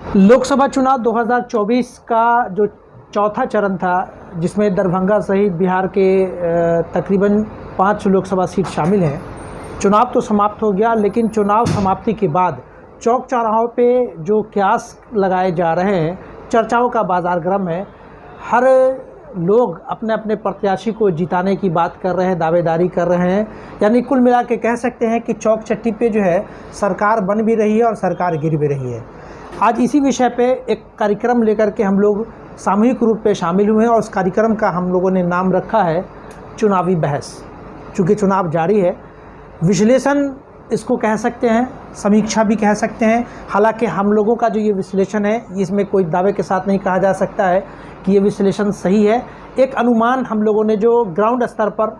लोकसभा चुनाव 2024 का जो चौथा चरण था, जिसमें दरभंगा सहित बिहार के तकरीबन 5 लोकसभा सीट शामिल हैं। चुनाव तो समाप्त हो गया, लेकिन चुनाव समाप्ति के बाद चौक चौराहों पे जो क्यास लगाए जा रहे हैं, चर्चाओं का बाजार गर्म है। हर लोग अपने अपने प्रत्याशी को जिताने की बात कर रहे हैं, दावेदारी कर रहे हैं। यानी कुल मिला के कह सकते हैं कि चौक चट्टी पे जो है सरकार बन भी रही है और सरकार गिर भी रही है। आज इसी विषय पे एक कार्यक्रम लेकर के हम लोग सामूहिक रूप पे शामिल हुए हैं और उस कार्यक्रम का हम लोगों ने नाम रखा है चुनावी बहस। चूँकि चुनाव जारी है, विश्लेषण इसको कह सकते हैं, समीक्षा भी कह सकते हैं। हालांकि हम लोगों का जो ये विश्लेषण है, इसमें कोई दावे के साथ नहीं कहा जा सकता है कि ये विश्लेषण सही है। एक अनुमान हम लोगों ने जो ग्राउंड स्तर पर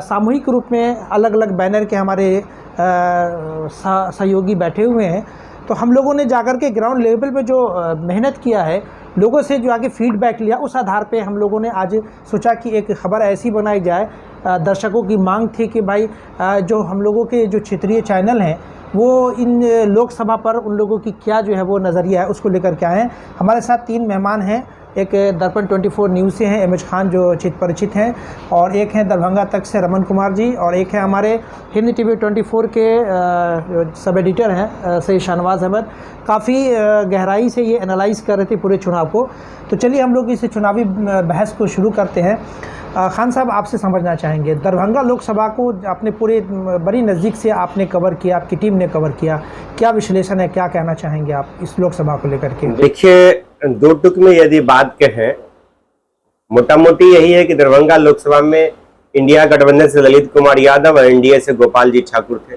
सामूहिक रूप में अलग अलग बैनर के हमारे सहयोगी बैठे हुए हैं, तो हम लोगों ने जाकर के ग्राउंड लेवल पे जो मेहनत किया है, लोगों से जो आगे फीडबैक लिया, उस आधार पे हम लोगों ने आज सोचा कि एक ख़बर ऐसी बनाई जाए। दर्शकों की मांग थी कि भाई जो हम लोगों के जो क्षेत्रीय चैनल हैं, वो इन लोकसभा पर उन लोगों की क्या जो है वो नज़रिया है, उसको लेकर के आए हैं। हमारे साथ 3 मेहमान हैं। एक दर्पण 24 न्यूज़ से हैं एमएच खान, जो चित परिचित हैं, और एक हैं दरभंगा तक से रमन कुमार जी, और एक है हमारे हिंद टीवी 24 के सब एडिटर हैं सैयद शाहनवाज अहमद। काफ़ी गहराई से ये एनालाइज कर रहे थे पूरे चुनाव को। तो चलिए हम लोग इस चुनावी बहस को शुरू करते हैं। खान साहब, आपसे समझना चाहेंगे, दरभंगा लोकसभा को आपने पूरे बड़ी नज़दीक से आपने कवर किया, आपकी टीम ने कवर किया, क्या विश्लेषण है, क्या कहना चाहेंगे आप इस लोकसभा को लेकर के? देखिए, 2 टुक में यदि बात कहें, मोटा मोटी यही है कि दरभंगा लोकसभा में इंडिया गठबंधन से ललित कुमार यादव और एनडीए से गोपाल जी ठाकुर थे।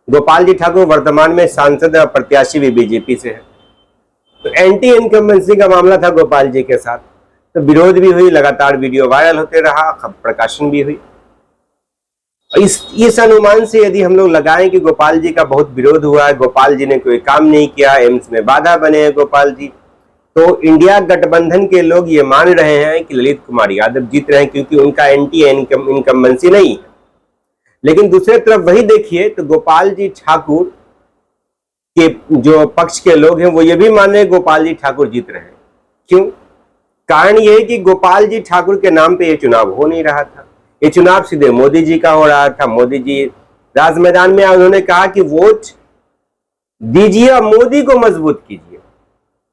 गोपाल जी ठाकुर वर्तमान में सांसद और प्रत्याशी भी बीजेपी से है। तो एंटी इनकम्बेंसी का मामला था गोपाल जी के साथ, तो विरोध भी हुई, लगातार वीडियो वायरल होते रहा, प्रकाशन भी हुई। इस अनुमान से यदि हम लोग लगाएं कि गोपाल जी का बहुत विरोध हुआ है, गोपाल जी ने कोई काम नहीं किया, एम्स में बाधा बने हैं गोपाल जी, तो इंडिया गठबंधन के लोग ये मान रहे हैं कि ललित कुमार यादव जीत रहे हैं, क्योंकि उनका एंटी इनकम्बेंसी नहीं है। लेकिन दूसरे तरफ वही देखिए तो गोपाल जी ठाकुर के जो पक्ष के लोग हैं, वो ये भी मान रहे हैं गोपाल जी ठाकुर जीत रहे हैं। क्यों? कारण ये है कि गोपाल जी ठाकुर के नाम पे ये चुनाव हो नहीं रहा था। ये चुनाव सीधे मोदी जी का हो रहा था। मोदी जी राज मैदान में उन्होंने कहा कि वोट दीजिए और मोदी को मजबूत कीजिए।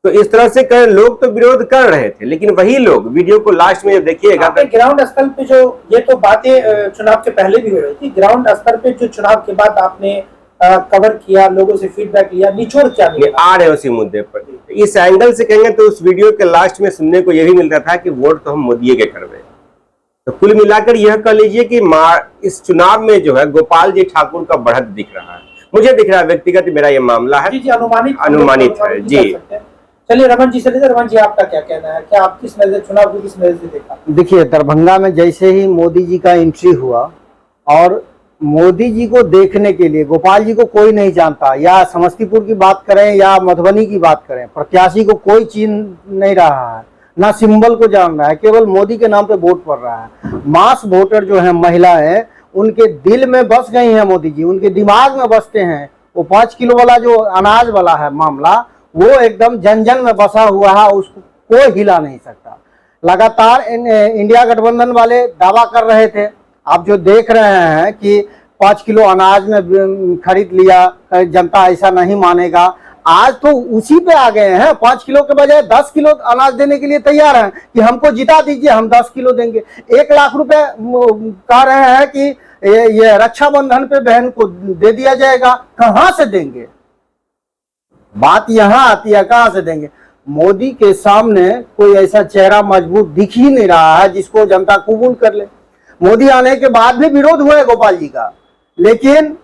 तो इस तरह से लोग तो विरोध कर रहे थे, लेकिन वही लोग वीडियो को लास्ट में देखिएगा, ग्राउंड स्तर पे जो ये तो बातें चुनाव के पहले भी हो रही थी, ग्राउंड स्तर पे जो चुनाव के बाद आपने कवर किया, लोगों से फीडबैक लिया, निचोड़ क्या आ रहे उसी मुद्दे पर। इस एंगल से कहेंगे तो उस वीडियो के लास्ट में सुनने को यही मिल रहा था कि वोट तो हम मोदी के कर रहे हैं। तो कुल मिलाकर यह कह लीजिए कि इस चुनाव में जो है गोपाल जी ठाकुर का बढ़त दिख रहा है। मुझे दिख रहा है, व्यक्तिगत मेरा ये मामला है। जी, अनुमानित है जी। चलिए रमन जी से लेकर, रमन जी आपका क्या कहना है, क्या आप किस नजर चुनाव को किस नजर से देखा? देखिए, दरभंगा में जैसे ही मोदी जी का एंट्री हुआ, और मोदी जी को देखने के लिए गोपाल जी को कोई नहीं जानता, या समस्तीपुर की बात करें या मधुबनी की बात करें, प्रत्याशी को कोई चीन नहीं रहा है, ना सिंबल को जान रहा है, केवल मोदी के नाम पे वोट पड़ रहा है। मास वोटर जो है, महिलाएं, उनके दिल में बस गई हैं मोदी जी, उनके दिमाग में बसते हैं। वो 5 किलो वाला जो अनाज वाला है मामला, वो एकदम जन जन में बसा हुआ है, उसको कोई हिला नहीं सकता। लगातार इंडिया गठबंधन वाले दावा कर रहे थे, आप जो देख रहे हैं कि 5 किलो अनाज में खरीद लिया, जनता ऐसा नहीं मानेगा। आज तो उसी पे आ गए हैं, 5 किलो के बजाय 10 किलो अनाज देने के लिए तैयार हैं कि हमको जिता दीजिए, हम 10 किलो देंगे। 1 लाख रुपए कह रहे हैं कि ये रक्षाबंधन पे बहन को दे दिया जाएगा। कहां से देंगे? बात यहां आती है, कहां से देंगे? मोदी के सामने कोई ऐसा चेहरा मजबूत दिख ही नहीं रहा है जिसको जनता कबूल कर ले। मोदी आने के बाद भी विरोध हुआ है गोपाल जी का, लेकिन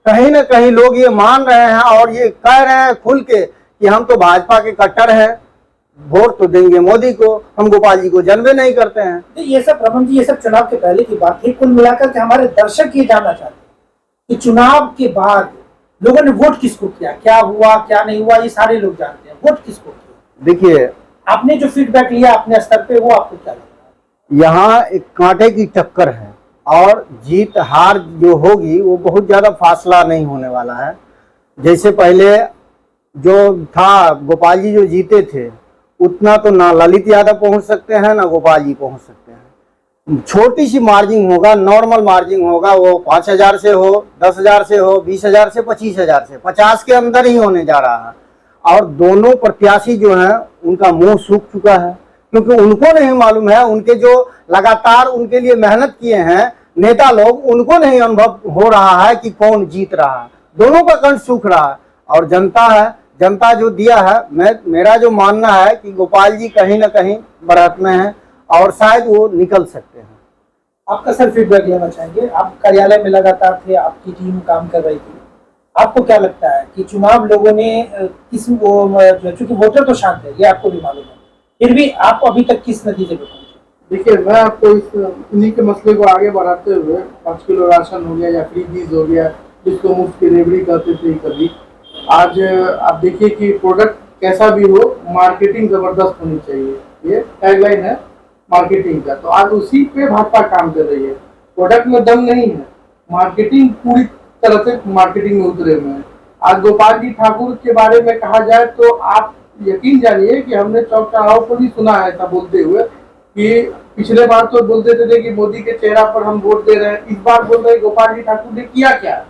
कहीं ना कहीं लोग ये मान रहे हैं और ये कह रहे हैं खुल के कि हम तो भाजपा के कट्टर हैं, वोट तो देंगे मोदी को, हम गोपाल जी को जानवे नहीं करते हैं। ये सब रमन जी, ये सब चुनाव के पहले की बात थी। कुल मिलाकर के हमारे दर्शक ये जानना चाहते हैं कि चुनाव के बाद लोगों ने वोट किसको किया, क्या हुआ क्या नहीं हुआ, ये सारे लोग जानते हैं। वोट किसको किया? देखिए, आपने जो फीडबैक लिया अपने स्तर पे, वो आपको क्या लगता है? यहाँ एक कांटे की टक्कर है और जीत हार जो होगी वो बहुत ज्यादा फासला नहीं होने वाला है। जैसे पहले जो था गोपाल जी जो जीते थे उतना तो ना ललित यादव पहुंच सकते हैं ना गोपाल जी पहुंच सकते हैं। छोटी सी मार्जिन होगा, नॉर्मल मार्जिन होगा, वो 5,000 से हो, 10,000 से हो, 20,000 से, 25,000 से, 50 के अंदर ही होने जा रहा है। और दोनों प्रत्याशी जो हैं उनका मुंह सूख चुका है, क्योंकि उनको नहीं मालूम है, उनके जो लगातार उनके लिए मेहनत किए हैं नेता लोग, उनको नहीं अनुभव हो रहा है कि कौन जीत रहा है। दोनों का कंठ सूख रहा है। और जनता है, जनता जो दिया है, मेरा जो मानना है कि गोपाल जी कहीं ना कहीं बढ़त में है और शायद वो निकल सकते हैं। आपका सर फीडबैक लेना चाहेंगे। आप कार्यालय में लगातार थे, आपकी टीम काम कर रही थी, आपको क्या लगता है कि चुनाव लोगों ने किस वो, चूंकि वोटर तो शांत है, ये आपको भी मालूम है, फिर भी आप अभी तक किस नतीजे पे पहुंचे? देखिए, मैं आपको इन्हीं के मसले को आगे बढ़ाते हुए 5 किलो राशन हो गया या फ्री बीज हो गया, जिसको मुफ्त की रेवड़ी कहते थे कभी, आज आप देखिए कि प्रोडक्ट कैसा भी हो, मार्केटिंग जबरदस्त होनी चाहिए, ये टैगलाइन है मार्केटिंग का। तो आज उसी पे भाजपा काम कर रही है। प्रोडक्ट में दम नहीं है, मार्केटिंग पूरी तरह से मार्केटिंग में उतरे हुए हैं। आज गोपाल जी ठाकुर के बारे में कहा जाए तो आप यकीन जानिए कि हमने चौक चौराहों को भी सुना है ऐसा बोलते हुए कि पिछले बार तो बोलते थे कि मोदी के चेहरा पर हम वोट दे रहे हैं, इस बार बोल रहे गोपाल जी ठाकुर ने किया क्या?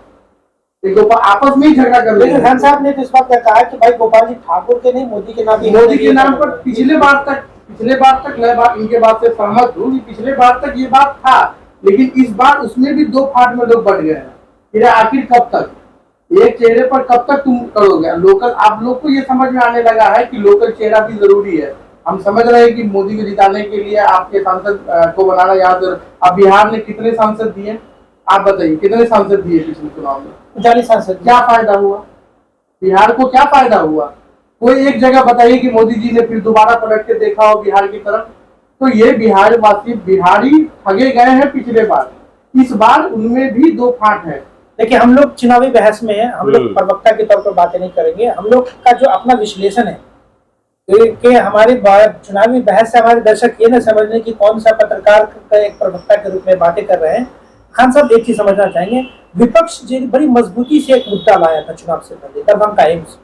आपस में ही झगड़ा कर रहे हैं। खान साहब ने तो इस बात कहा कि भाई गोपाल जी ठाकुर के नहीं, मोदी के नाम पर पिछले बार तक मैं बात इनके बात से सहमत हूँ कि पिछले बार तक ये बात था, लेकिन इस बार उसमें भी दो फाट में लोग बढ़ गए हैं। फिर आखिर कब तक एक चेहरे पर कब तक तुम करोगे? लोकल आप लोग को ये समझ में आने लगा है कि लोकल चेहरा भी जरूरी है। हम समझ रहे हैं कि मोदी को जिताने के लिए आपके सांसद को बनाना याद। अब बिहार ने कितने सांसद दिए, आप बताइए, कितने सांसद दिए पिछले चुनाव में? 40 सांसद। क्या फायदा हुआ बिहार को? क्या फायदा हुआ? कोई एक जगह बताइए कि मोदी जी ने फिर दोबारा पलट के देखा हो बिहार की तरफ। तो ये बिहार वासी बिहारी ठगे गए हैं पिछले बार, इस बार उनमें भी दो फाट है। देखिए, हम लोग चुनावी बहस में हैं, हम लोग प्रवक्ता के तौर पर बातें नहीं करेंगे। हम लोग का जो अपना विश्लेषण है कि हमारी चुनावी बहस से हमारे दर्शक ये न समझने की कौन सा पत्रकार का एक प्रवक्ता के रूप में बातें कर रहे हैं। खान साहब एक चीज समझना चाहेंगे, विपक्ष बड़ी मजबूती से एक मुद्दा लाया था चुनाव से पहले, दरभंगा एम्स।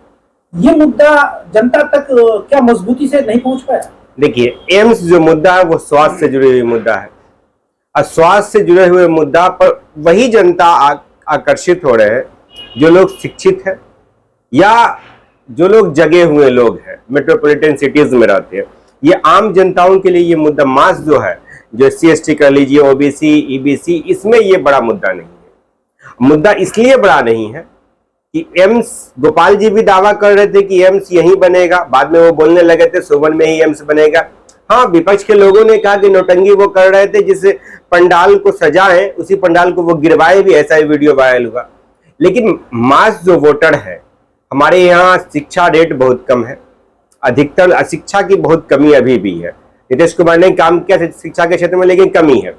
ये मुद्दा जनता तक क्या मजबूती से नहीं पहुंच पाया? देखिए, एम्स जो मुद्दा है वो स्वास्थ्य से जुड़े हुए मुद्दा है, और स्वास्थ्य से जुड़े हुए मुद्दा पर वही जनता आकर्षित हो रहे हैं जो लोग शिक्षित है या जो लोग जगे हुए लोग हैं, मेट्रोपॉलिटन सिटीज में रहते हैं। ये आम जनताओं के लिए ये मुद्दा मास जो है, जो SC/ST कर लीजिए, OBC EBC, इसमें ये बड़ा मुद्दा नहीं है। मुद्दा इसलिए बड़ा नहीं है कि एम्स, गोपाल जी भी दावा कर रहे थे कि एम्स यहीं बनेगा, बाद में वो बोलने लगे थे सोवन में ही एम्स बनेगा। हाँ, विपक्ष के लोगों ने कहा कि नौटंकी वो कर रहे थे, जिस पंडाल को सजाए उसी पंडाल को वो गिरवाए भी, ऐसा ही वीडियो वायरल हुआ। लेकिन मास जो वोटर है, हमारे यहाँ शिक्षा रेट बहुत कम है, अधिकतर अशिक्षा की बहुत कमी अभी भी है। नीतीश कुमार ने काम किया शिक्षा के क्षेत्र में, लेकिन कमी है।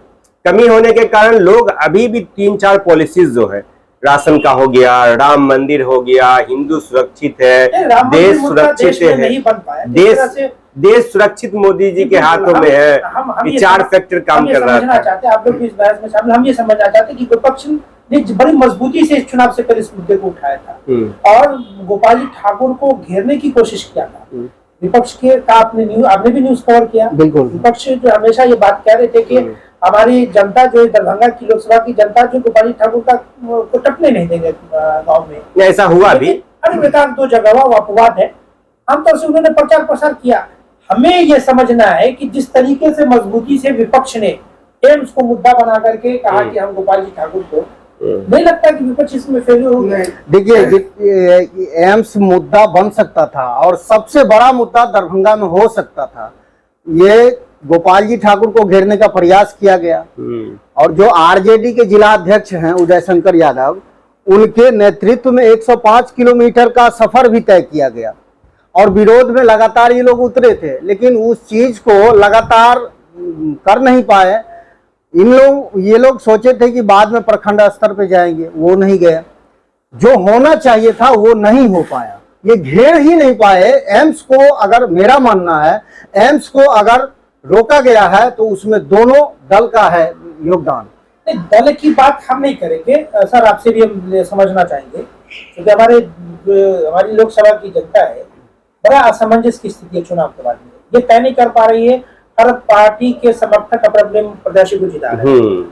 कमी होने के कारण लोग अभी भी 3-4 पॉलिसीज जो है, राशन का हो गया, राम मंदिर हो गया, हिंदू सुरक्षित है, देश सुरक्षित है, देश सुरक्षित मोदी जी के हाथों में है। ये 4 फैक्टर काम कर रहा था। आप लोग इस बहस में शामिल, हम ये समझना चाहते हैं कि विपक्ष ने बड़ी मजबूती से इस चुनाव से पहले इस मुद्दे को उठाया था और गोपाल जी ठाकुर को घेरने की कोशिश किया था। विपक्ष के का आपने भी न्यूज कवर किया। बिल्कुल, विपक्ष जो हमेशा ये बात कह रहे थे कि हमारी जनता जो दरभंगा की लोकसभा की जनता जो गोपाल जी ठाकुर का को टपने नहीं देंगे गाँव में। ऐसा हुआ भी, अरे बेकार 2 जगह वो अपवाद है। आमतौर से उन्होंने प्रचार प्रसार किया। हमें यह समझना है कि जिस तरीके से मजबूती से विपक्ष ने एम्स को मुद्दा बना करके कहा कि हम गोपाल जी ठाकुर को, नहीं लगता कि विपक्ष इसमें फेलियर हो गया? देखिए, एम्स मुद्दा बन सकता था और सबसे बड़ा मुद्दा दरभंगा में हो सकता था। ये गोपाल जी ठाकुर को घेरने का प्रयास किया गया और जो आरजेडी के जिला अध्यक्ष हैं उदय शंकर यादव, उनके नेतृत्व में 105 किलोमीटर का सफर भी तय किया गया और विरोध में लगातार ये लोग उतरे थे, लेकिन उस चीज को लगातार कर नहीं पाए। ये लोग सोचे थे कि बाद में प्रखंड स्तर पे जाएंगे, वो नहीं गया। जो होना चाहिए था वो नहीं हो पाया, ये घेर ही नहीं पाए। एम्स को अगर, मेरा मानना है, एम्स को अगर रोका गया है तो उसमें दोनों दल का है योगदान। दल की बात हम नहीं करेंगे सर, आपसे भी हम समझना चाहेंगे क्योंकि हमारी लोकसभा की जनता है, बड़ा असमंजस की स्थिति है चुनाव के बाद में। ये तय नहीं कर पा रही है, हर पार्टी के समर्थक अपने प्रत्याशी को जिता रहे हैं।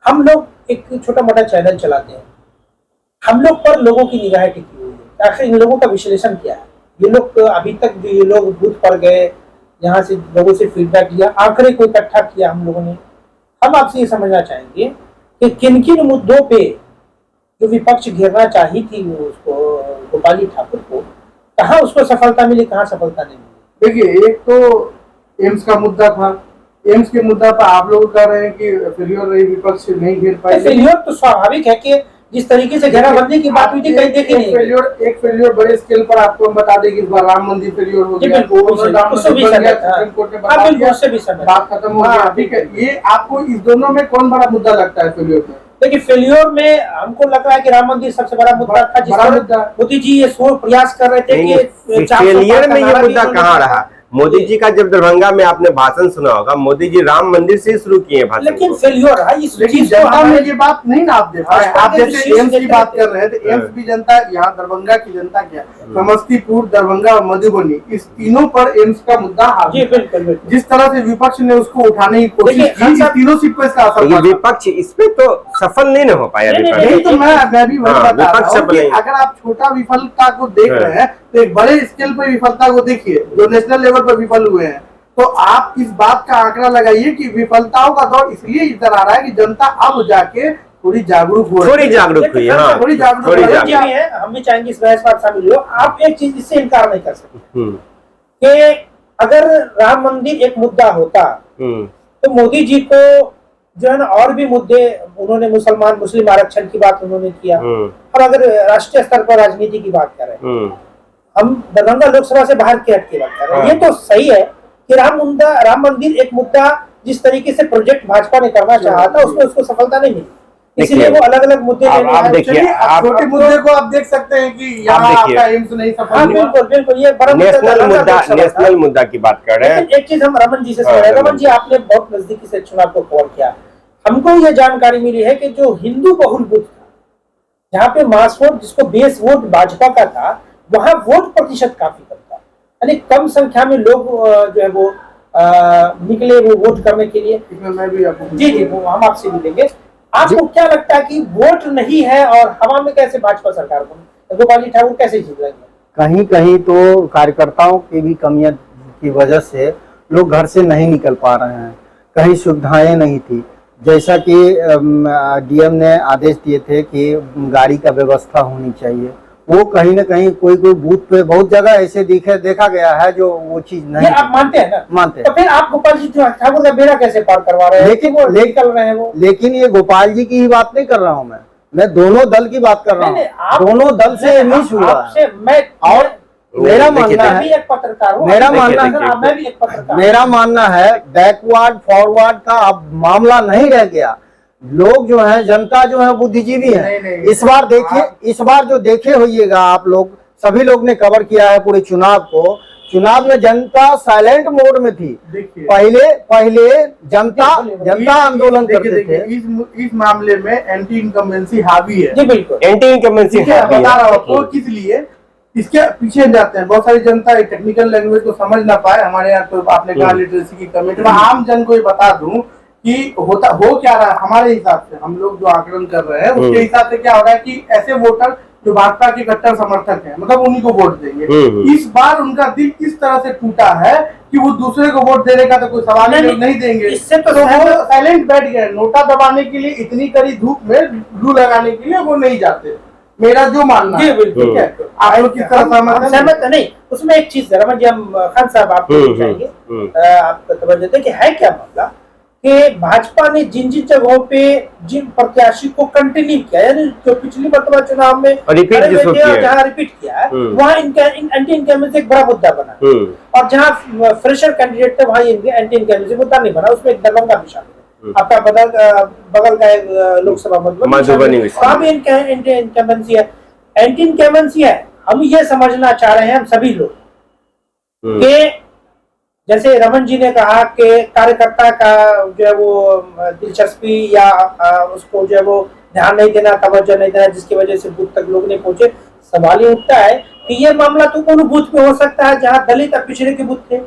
हम लोग एक छोटा मोटा चैनल चलाते हैं, हम लोग पर लोगों की निगाहें टिकी हुई है। आखिर इन लोगों का विश्लेषण क्या है? ये लोग अभी तक जो ये लोग बूथ पर गए, यहाँ से लोगों से फीडबैक लिया, आंकड़े को इकट्ठा किया हम लोगों ने। हम आपसे ये समझना चाहेंगे कि किन किन मुद्दों पे जो विपक्ष घेरना चाही थी वो उसको गोपाल जी ठाकुर को, कहाँ उसको सफलता मिली, कहाँ सफलता नहीं मिली? देखिए, एक तो एम्स का मुद्दा था। एम्स के मुद्दा पर आप लोग कह रहे हैं कि फेलियर रही, विपक्ष नहीं घेर पाए। फेलियर तो स्वाभाविक है कि जिस तरीके से घेराबंदी की बात हुई थी कहीं देखी नहीं। एक फेलियर बड़े स्केल पर आपको हम बता दें कि इस बार राम मंदिर फेलियर हो गया, सुप्रीम कोर्ट ने बता दिया, बात खत्म हो गया। ठीक है, ये आपको इस दोनों में कौन बड़ा मुद्दा लगता है फेलियर में? देखिए, फेलियर में हमको लग रहा है कि राम मंदिर सबसे बड़ा मुद्दा था, जिसमें मोदी जी ये प्रयास कर रहे थे कि फेलियर में ये मुद्दा कहाँ रहा? मोदी जी का जब दरभंगा में आपने भाषण सुना होगा, मोदी जी राम मंदिर से शुरू किए भाषण। लेकिन फेलियर है इस लेकिन चीज जनता में को ये बात नहीं ना आप दे पाए। आप जैसे एम्स की बात कर रहे हैं, तो एम्स की जनता, यहाँ दरभंगा की जनता क्या, समस्तीपुर, दरभंगा और मधुबनी, इस तीनों पर एम्स का मुद्दा हावी है। जिस तरह से विपक्ष ने उसको उठाने की कोशिश की, इस तीनों सीट पर इसका असर पड़ा। विपक्ष इस पे तो सफल नहीं हो पाया। नहीं तो मैं भी वही बता रहा हूं कि अगर आप छोटा विफलता को देख रहे हैं तो एक बड़े स्केल पर विफलता को देखिए, जो नेशनल लेवल पर विफल हुए हैं। तो आप इस बात का आंकड़ा लगाइए कि विफलताओं का दौर इसलिए इधर आ रहा है कि जनता अब जाके थोड़ी जागरूक हो रही है, थोड़ी जागरूक हुई है, थोड़ी जागरूक है। हम भी चाहेंगे इस बहस में शामिल हो। आप एक चीज इससे इनकार नहीं कर सकते कि अगर राम मंदिर एक मुद्दा होता तो मोदी जी को जो है ना और भी मुद्दे, उन्होंने मुस्लिम आरक्षण की बात उन्होंने किया। अब अगर राष्ट्रीय स्तर पर राजनीति की बात करें, हम दरभंगा लोकसभा से बाहर की हट की बात कर रहे हैं। ये तो सही है कि राम मंदिर एक मुद्दा जिस तरीके से प्रोजेक्ट भाजपा ने करना चाहा था, उसमें उसको सफलता नहीं मिली, इसलिए वो अलग अलग मुद्दे छोटे मुद्दे को आप देख सकते हैं कि यहाँ आपका एम्स नहीं सफल। बिल्कुल ये बड़ा नेशनल मुद्दा की बात कर रहे हैं। एक चीज हम रमन जी से सुन रहे हैं। रमन जी, आपने बहुत नजदीकी से चुनाव को कवर किया, हमको ये जानकारी मिली है कि जो हिंदू बहुल बूथ था, जहाँ पे मास वोट, जिसको बेस वोट भाजपा का था, वहां वोट प्रतिशत काफी कम था, यानी कम संख्या में लोग जो है वो निकले वो वोट करने के लिए। मैं भी जी हम आपसे मिलेंगे। आपको क्या लगता है कि वोट नहीं है और हवा में कैसे भाजपा सरकार को गोपाल जी ठाकुर कैसे जीत लेंगे? कहीं कहीं तो कार्यकर्ताओं की भी कमियां की वजह से लोग घर से नहीं निकल पा रहे हैं, कहीं सुविधाएं नहीं थी। जैसा कि डीएम ने आदेश दिए थे कि गाड़ी का व्यवस्था होनी चाहिए, वो कहीं ना कहीं कोई बूथ पे बहुत जगह ऐसे देखा गया है जो वो चीज नहीं। ये आप मानते हैं ना? मानते हैं। तो फिर आप गोपाल जी ठाकुर का बेड़ा कैसे पार करवा रहे हैं? लेकिन ये गोपाल जी की ही बात नहीं कर रहा हूँ मैं दोनों दल की बात कर रहा हूँ। दोनों दल से मिस हुआ और मेरा मानना है, मेरा मानना है बैकवर्ड फॉरवर्ड का अब मामला नहीं रह गया। लोग जो है, जनता जो है बुद्धिजीवी है। इस बार जो देखे होइएगा आप लोग, सभी लोग ने कवर किया है पूरे चुनाव को। चुनाव में जनता साइलेंट मोड में थी। पहले जनता आंदोलन करते थे। इस मामले में एंटी इनकम्बेंसी हावी है। एंटी इनकम्बेंसी बता रहा हूँ तो किस लिए इसके पीछे जाते हैं। बहुत सारी जनता टेक्निकल लैंग्वेज को समझ ना पाए। हमारे यहाँ तो आपने कहा लिटरेसी की कमी, तो आम जन को ये बता दूं कि हो क्या रहा है। हमारे हिसाब से, हम लोग जो आकलन कर रहे हैं उसके हिसाब से क्या हो रहा है कि ऐसे वोटर जो भाजपा के कट्टर समर्थक हैं, मतलब उन्हीं को वोट देंगे। इस बार उनका दिल इस तरह से टूटा है कि वो दूसरे को वोट देने का तो कोई सवाल नहीं देंगे। इससे तो वो साइलेंट बैठ गए। नोटा दबाने के लिए, इतनी कड़ी धूप में लू लगाने के लिए वो नहीं जाते। मेरा जो मानना है, ठीक है, आप लोग किस तरह सहमत नहीं? उसमें एक चीज रमन जी, हम खान साहब आपको चाहिए, आपको तवज्जो दें कि है क्या मामला कि भाजपा ने जिन जगहों पे जिन प्रत्याशी को कंटिन्यू किया, यानी जो पिछली वर्तमान चुनाव में जहाँ रिपीट किया है, वहाँ एंटी इनकम्बेंसी एक बड़ा मुद्दा बना, और जहाँ फ्रेशर कैंडिडेट थे वहाँ एंटी इनकम्बेंसी मुद्दा नहीं बना। उसमें एक दरभंगा भी शामिल है, आपका बगल का एक लोकसभा मधुबनी, वहाँ भी एंटी इनकम्बेंसी है। एंटी इनकम्बेंसी है, हम ये समझना चाह रहे हैं हम सभी लोग कि जैसे रमन जी ने कहा कि कार्यकर्ता का जो है वो दिलचस्पी या उसको जो है वो ध्यान नहीं देना, तवज्जो नहीं देना, जिसकी वजह से बूथ तक लोग नहीं पहुंचे। सवाल ये उठता है कि ये मामला तो उन बूथ में हो सकता है जहां दलित और पिछड़े के बूथ थे,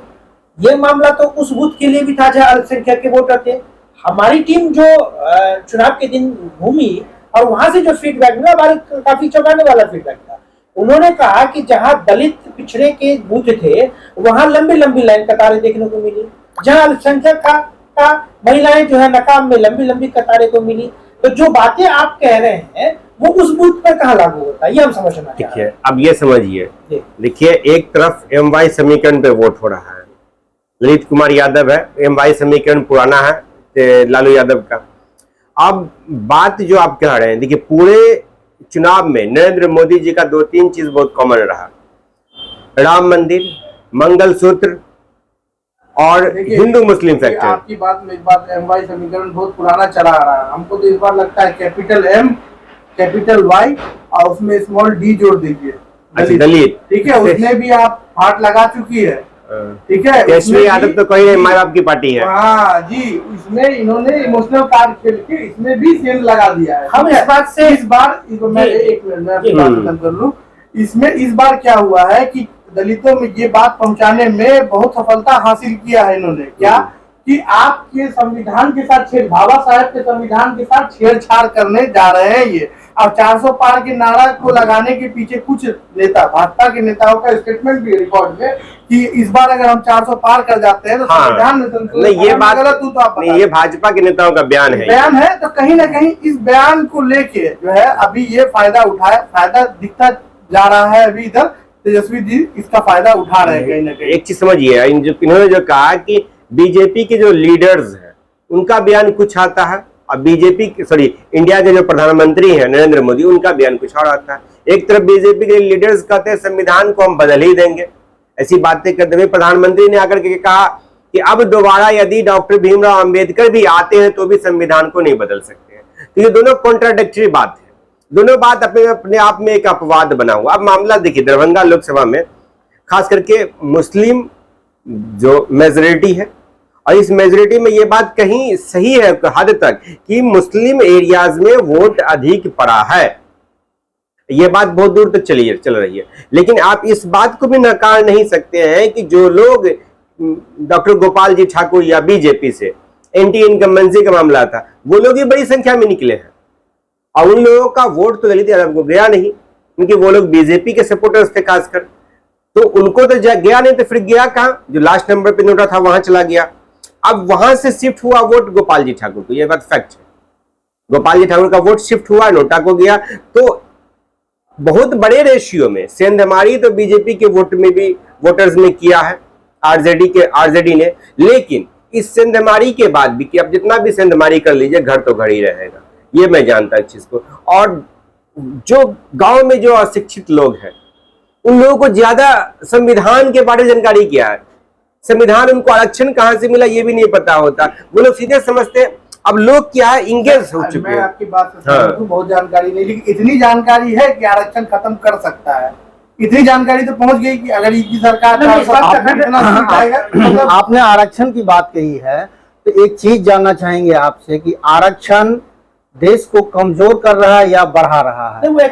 ये मामला तो उस बूथ के लिए भी था जहां अल्पसंख्यक के वोटर थे। हमारी टीम जो चुनाव के दिन घूमी और वहां से जो फीडबैक मिला, हमारे काफी चौंकाने वाला फीडबैक था। उन्होंने कहा कि जहां दलित पिछड़े के बूथ थे वहां लंबी लंबी लाइन कतारें देखने को मिली, जहां अल्पसंख्यक का महिलाएं जो है नकाब में लंबी लंबी कतारें को मिली। तो जो बातें आप कह रहे हैं वो उस बूथ पर कहाँ लागू होता है, ये हम समझना चाहते हैं। अब ये समझिए, देखिए एक तरफ MY समीकरण पे वोट हो रहा है, ललित कुमार यादव है, MY समीकरण पुराना है लालू यादव का। अब बात जो आप कह रहे हैं, देखिए पूरे चुनाव में नरेंद्र मोदी जी का 2-3 चीज बहुत कॉमन रहा, राम मंदिर, मंगलसूत्र और हिंदू मुस्लिम फैक्टर। आपकी बात में एक बात, MY समीकरण बहुत पुराना चला आ रहा है। हमको तो इस बार लगता है कैपिटल M कैपिटल Y और उसमें स्मॉल D जोड़ दीजिए, दलित। ठीक है, उसमें भी आप हाथ लगा चुकी है। ठीक है, केशरी यादव तो कोई माँ बाप की पार्टी है। हाँ जी, इसमें इन्होंने इमोशनल कार्ड खेल के इसमें भी सेल लगा दिया है। हम इस बात से इस बार मैं एक मिनट में आपकी बात खत्म कर लूं। इसमें इस बार क्या हुआ है कि दलितों में ये बात पहुंचाने में बहुत सफलता हासिल किया है इन्होंने। क्या कि आपके संविधान के साथ बाबा साहब के संविधान के साथ छेड़छाड़ करने जा रहे हैं ये। अब 400 पार के नारा को लगाने के पीछे कुछ नेता, भाजपा के नेताओं का स्टेटमेंट भी रिकॉर्ड में कि इस बार अगर हम 400 पार कर जाते हैं तो संविधान में नहीं, ये बात गलत, तो आप नहीं, ये भाजपा के नेताओं का बयान है। तो कहीं ना कहीं इस बयान को लेके जो है अभी ये फायदा दिखता जा रहा है। अभी इधर तेजस्वी जी इसका फायदा उठा रहे हैं कहीं ना कहीं। एक चीज समझिए, इन्होंने जो कहा कि बीजेपी के जो लीडर्स हैं उनका बयान कुछ आता है, और इंडिया के जो प्रधानमंत्री हैं नरेंद्र मोदी, उनका बयान कुछ और आता है। एक तरफ बीजेपी के लीडर्स कहते हैं संविधान को हम बदल ही देंगे, ऐसी बातें करते हुए प्रधानमंत्री ने आकर के कहा कि अब दोबारा यदि डॉक्टर भीमराव अंबेडकर भी आते हैं तो भी संविधान को नहीं बदल सकते हैं। तो ये दोनों कॉन्ट्राडिक्टरी बात है, दोनों बात अपने आप में एक अपवाद बना हुआ। अब मामला देखिए, दरभंगा लोकसभा में खास करके मुस्लिम जो मेजोरिटी है, और इस मेजोरिटी में ये बात कहीं सही है हद तक कि मुस्लिम एरियाज में वोट अधिक पड़ा है, ये बात बहुत दूर तक चल रही है। लेकिन आप इस बात को भी नकार नहीं सकते हैं कि जो लोग डॉक्टर गोपाल जी ठाकुर या बीजेपी से एंटी इनकम्बेंसी का मामला था, वो लोग भी बड़ी संख्या में निकले हैं, और उन लोगों का वोट तो दलित यादव को गया नहीं, क्योंकि वो लोग बीजेपी के सपोर्टर्स थे खासकर, तो उनको तो गया नहीं, तो फिर गया कहाँ? जो लास्ट नंबर पे नोटा था वहां चला गया। अब वहां से शिफ्ट हुआ वोट गोपाल जी ठाकुर को, यह बात फैक्ट है। गोपाल जी ठाकुर का वोट शिफ्ट हुआ, नोटा को गया। तो बहुत बड़े रेशियो में सेंधमारी तो बीजेपी के वोट में भी वोटर्स में किया है आरजेडी ने, लेकिन इस सेंधमारी के बाद भी कि अब जितना भी सेंधमारी कर लीजिए घर तो घर ही रहेगा, ये मैं जानता इस चीज को। और जो गांव में जो अशिक्षित लोग हैं उन लोगों को ज्यादा संविधान के बारे में जानकारी क्या है, संविधान उनको आरक्षण कहां से मिला ये भी नहीं पता होता, वो लोग सीधे समझते हैं। अब लोग क्या है, इंगेज हो चुके हैं। मैं आपकी बात से सहमत हूं, बहुत जानकारी नहीं, लेकिन इतनी जानकारी है कि आरक्षण खत्म कर सकता है। इतनी जानकारी तो पहुंच गई कि अगर इनकी सरकार आपने आरक्षण की बात कही है, तो एक चीज जानना चाहेंगे आपसे कि आरक्षण देश को कमजोर कर रहा है या बढ़ा रहा है?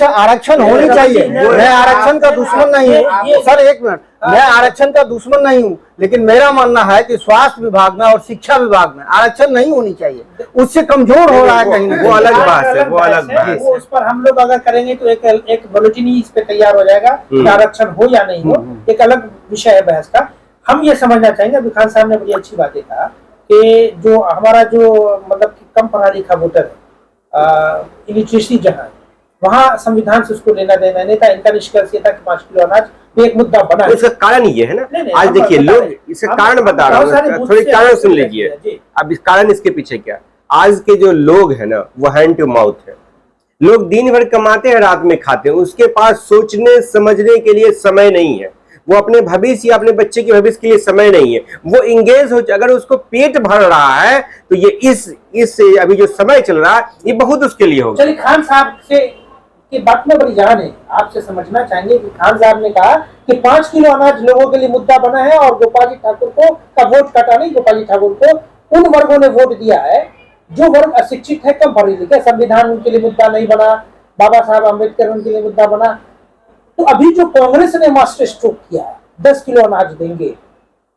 आरक्षण होनी चाहिए। मैं आरक्षण का दुश्मन नहीं हूँ सर, एक मिनट, मैं आरक्षण का दुश्मन नहीं हूँ, लेकिन मेरा मानना है कि स्वास्थ्य विभाग में और शिक्षा विभाग में आरक्षण नहीं होनी चाहिए, उससे कमजोर हो रहा है कहीं ना। वो अलग बात है, वो अलग बात है। उस पर हम लोग अगर करेंगे तो एक बुलेटिन ही इस पे तैयार हो जाएगा कि आरक्षण हो या नहीं हो, एक अलग विषय है बहस का। हम ये समझना चाहेंगे, अभी खान साहब ने बड़ी अच्छी बातें कहा कि जो हमारा जो मतलब कम पढ़ा लिखा वोटर इलिटरेसी जहाँ, वहाँ संविधान से उसको लेना देना नहीं था। इनका निष्कर्ष ये था कि 5 किलो अनाज एक मुद्दा बना। इसका कारण ये है ना, आज देखिए लोग इसका कारण बता रहा हूँ, थोड़ी कारण सुन लीजिए। अब इस कारण इसके पीछे क्या, आज के जो लोग है ना वो हैंड टू माउथ है। लोग दिन भर कमाते हैं, रात में खाते हैं, उसके पास सोचने समझने के लिए समय नहीं है, वो अपने भविष्य या अपने बच्चे के भविष्य के लिए समय नहीं है, वो इंगेज हो। अगर उसको पेट भर रहा है तो ये इस अभी जो समय चल रहा है ये बहुत उसके लिए होगा। चलिए, खान साहब से की बात में बड़ी जान है, आपसे समझना चाहेंगे कि खान साहब ने कहा कि 5 किलो अनाज लोगों के लिए मुद्दा बना है और गोपाल जी ठाकुर को का वोट कटा नहीं, गोपाल जी ठाकुर को उन वर्गों ने वोट दिया है जो वर्ग अशिक्षित है, कम पढ़े लिखे, संविधान उनके लिए मुद्दा नहीं बना, बाबा साहब अम्बेडकर उनके लिए मुद्दा बना। तो अभी जो कांग्रेस ने मास्टर स्ट्रोक किया है, 10 किलो अनाज देंगे,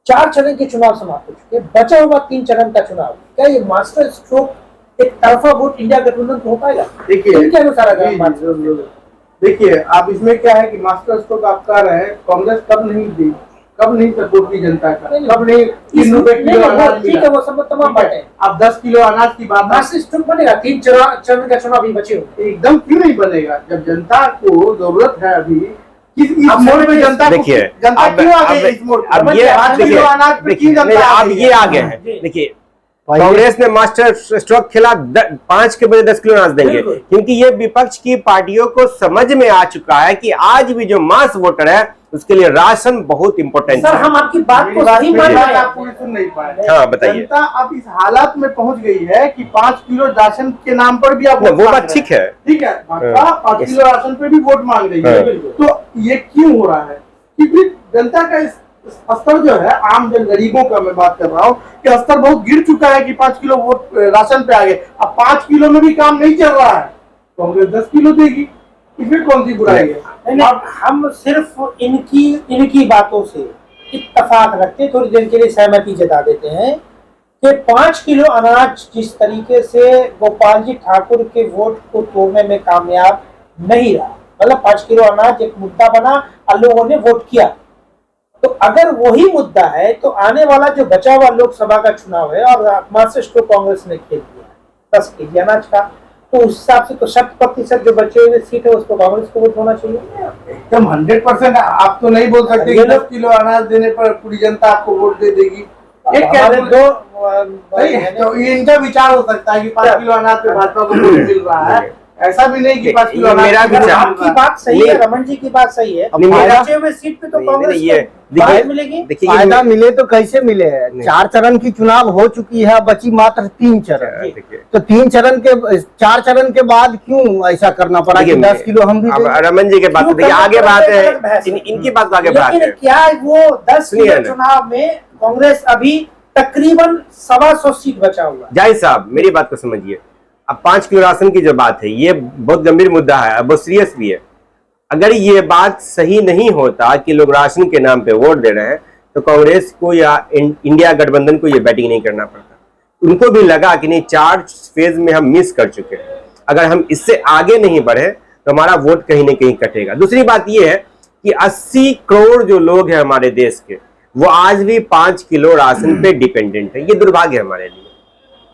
4 चरण के चुनाव समाप्त हो चुके, बचा हुआ 3 चरण का चुनाव, क्या ये मास्टर स्ट्रोक एक तरफा वोट इंडिया गठबंधन को हो पाएगा? देखिए इनके अनुसार अगर देखिए आप इसमें क्या है कि मास्टर स्ट्रोक आप कह रहे हैं, कांग्रेस कब नहीं सपोर्ट की जनता का, कब नहीं 3 रुपए किलो अनाज ठीक है, वो सब तमाम बातें। अब 10 किलो अनाज की बात मास्टर स्ट्रोक बनेगा, 3 चरण का चुनाव भी बचे हुए। एकदम क्यों नहीं बनेगा, जब जनता को जरूरत है अभी इस मोड़ पे जनता देखिए, जनता क्यों आ गई इस मोड़ पे? अब ये 5 किलो अनाज पे क्यों जनता आ अब गई ये है? आगे है। देखिए, कांग्रेस ने मास्टर स्ट्रोक खेला, 5 के बजाय 10 किलो अनाज देंगे, क्योंकि ये विपक्ष की पार्टियों को समझ में आ चुका है कि आज भी जो मास वोटर है उसके लिए राशन बहुत इंपॉर्टेंट सर, है। हम आपकी बात को सही मान रहे हैं। आप पूरी सुन नहीं पाए। हाँ, बताइए। जनता अब इस हालात में पहुंच गई है कि 5 किलो राशन के नाम पर भी आप वो वोट मांग बात रहे ठीक हैं। है। ठीक है, भाजपा 5 किलो राशन पे भी वोट मांग रही है। तो ये क्यों हो रहा है? क्योंकि जनता का इस स्तर जो है, आम जन गरीबों का मैं बात कर रहा हूँ कि स्तर बहुत गिर चुका है कि 5 किलो वोट राशन पे आ गए। अब 5 किलो में भी काम नहीं चल रहा है, कांग्रेस 10 किलो देगी, इसमें कौन सी बुराई है? अब हम सिर्फ इनकी बातों से इत्तेफाक रखते, थोड़ी देर के लिए सहमति जता देते हैं कि 5 किलो अनाज जिस तरीके से गोपाल जी ठाकुर के वोट को तोड़ने में कामयाब नहीं रहा, मतलब 5 किलो अनाज एक मुद्दा बना और लोगों ने वोट किया, तो अगर वही मुद्दा है तो आने वाला जो बचा हुआ लोकसभा का चुनाव है और मास्टर स्ट्रोक कांग्रेस ने खेल दिया 10 केजी अनाज का, तो उस हिसाब से तो 100% जो बचे हुए सीट है उसको कांग्रेस को वोट होना चाहिए। एकदम 100%। आप तो नहीं बोल सकते कि 10 किलो अनाज देने पर पूरी जनता आपको वोट दे देगी। एक हमारे दो तो इनका विचार हो सकता है कि 5 किलो अनाज पे भाजपा को वोट मिल रहा है, ऐसा भी नहीं कि 5 किलो मेरा अनाज विचार- आपकी बात सही है, रमन जी की बात सही है, बचे हुए सीट पे तो कांग्रेस को फायदा मिलेगी। देखिए, फायदा मिले तो कैसे मिले है? नहीं। 4 चरण की चुनाव हो चुकी है, बची मात्र 3 चरण। देखिए, तो 4 चरण के बाद क्यों ऐसा करना पड़ा कि 10 किलो हम भी अब देंगे? रमन जी के बात देखिए, आगे बात है, इनकी बात आगे बात लेकिन है। क्या वो 10 सुनिए किलो ना। चुनाव में कांग्रेस अभी तकरीबन 125 सीट बचा हुआ है। जाहिद साहब, मेरी बात को समझिए। अब 5 किलो राशन की जो बात है, ये बहुत गंभीर मुद्दा है, बहुत सीरियस भी है। अगर ये बात सही नहीं होता कि लोग राशन के नाम पे वोट दे रहे हैं, तो कांग्रेस को या इंडिया गठबंधन को ये बैटिंग नहीं करना पड़ता। उनको भी लगा कि नहीं, 4 फेज में हम मिस कर चुके हैं, अगर हम इससे आगे नहीं बढ़े तो हमारा वोट कहीं ना कहीं कटेगा। दूसरी बात ये है कि 80 करोड़ जो लोग हैं हमारे देश के, वो आज भी 5 किलो राशन पे डिपेंडेंट है। ये दुर्भाग्य है हमारे लिए,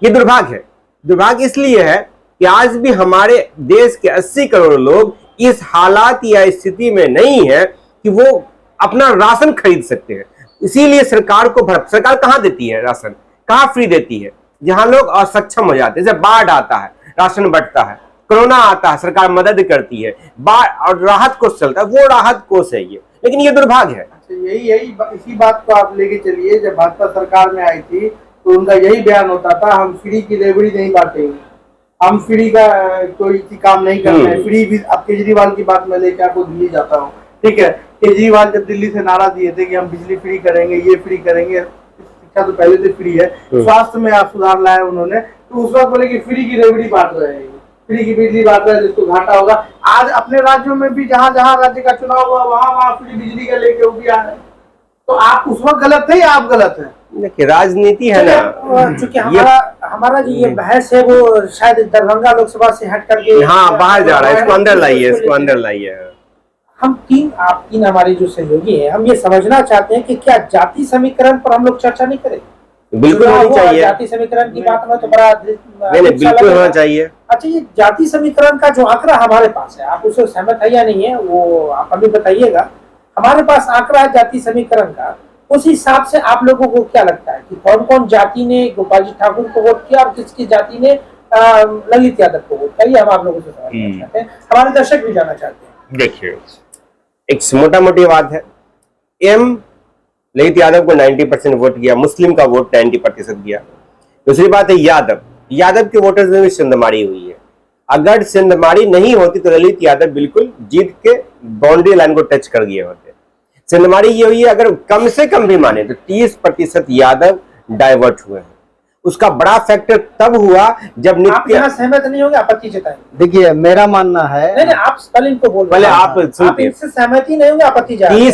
ये दुर्भाग्य है। दुर्भाग्य इसलिए है कि आज भी हमारे देश के 80 करोड़ लोग इस हालात या स्थिति में नहीं है कि वो अपना राशन खरीद सकते हैं। इसीलिए सरकार कहाँ देती है राशन, कहाँ फ्री देती है? जहां लोग असक्षम हो जाते हैं, जैसे बाढ़ आता है राशन बंटता है, कोरोना आता है सरकार मदद करती है, बाढ़ और राहत कोष चलता है, वो राहत कोष है ये। लेकिन ये दुर्भाग्य है। इसी बात को आप लेके चलिए। जब भाजपा सरकार में आई थी तो उनका यही बयान होता था, हम फ्री की लेबड़ी नहीं बांटेंगे, हम फ्री का कोई काम नहीं करते हैं। फ्री भी, अब केजरीवाल की बात मैं लेके आपको दिल्ली जाता हूँ, ठीक है। केजरीवाल जब दिल्ली से नारा दिए थे कि हम बिजली फ्री करेंगे, ये फ्री करेंगे, शिक्षा तो पहले से फ्री है, स्वास्थ्य में आप सुधार लाए उन्होंने, तो उस वक्त बोले कि फ्री की रेवड़ी बांट रहे हैं, फ्री की बिजली बांट रहे हैं, जिसको घाटा होगा। आज अपने राज्यों में भी जहां जहां राज्य का चुनाव हुआ वहां फ्री बिजली का लेके वो भी आ रहे हैं। तो आप उस वक्त गलत थे या आप गलत हैं? देखिए, राजनीति है ना, चूंकि हमारा जो ये बहस है वो शायद दरभंगा लोकसभा से हट करके हाँ बाहर जा रहा है, इसको अंदर लाइए, इसको अंदर लाइए। हम तीन हमारे जो सहयोगी हैं, हम ये समझना चाहते हैं कि क्या जाति समीकरण पर हम लोग चर्चा नहीं करें? बिल्कुल होनी चाहिए। जाति समीकरण की बात में तो बड़ा नहीं, बिल्कुल होना चाहिए। अच्छा, ये जाति समीकरण का जो आंकड़ा हमारे पास है, आप उससे सहमत है या नहीं है, वो आप अभी बताइएगा। हमारे पास आंकड़ा है जाति समीकरण का, उस हिसाब से आप लोगों को क्या लगता है कि कौन कौन जाति ने गोपाल जी ठाकुर को वोट किया और किसकी जाति ने ललित यादव को वोट किया? ये हम आप लोगों से समझना चाहते हैं, हमारे दर्शक भी जानना चाहते हैं। देखिए, एक मोटा मोटी बात है, ललित यादव को 90% वोट किया, मुस्लिम का वोट 90% गया। दूसरी बात है यादव के वोटर्स में भी सिंधमारी हुई है। अगर सिंधमारी नहीं होती तो ललित यादव बिल्कुल जीत के बाउंड्री लाइन को टच कर गए होते। सिंधमारी ये हुई है, अगर कम से कम भी माने तो 30% यादव डाइवर्ट हुए हैं। उसका बड़ा फैक्टर तब हुआ जब आप नित्य यहाँ सहमत नहीं होंगे, आपत्ति जताएंगे? देखिए मेरा मानना है, नहीं आप पहले इनको बोल पहले रहे हैं। आप आप सुनते इनसे सहमति नहीं होंगे, आपत्ति जताएंगे।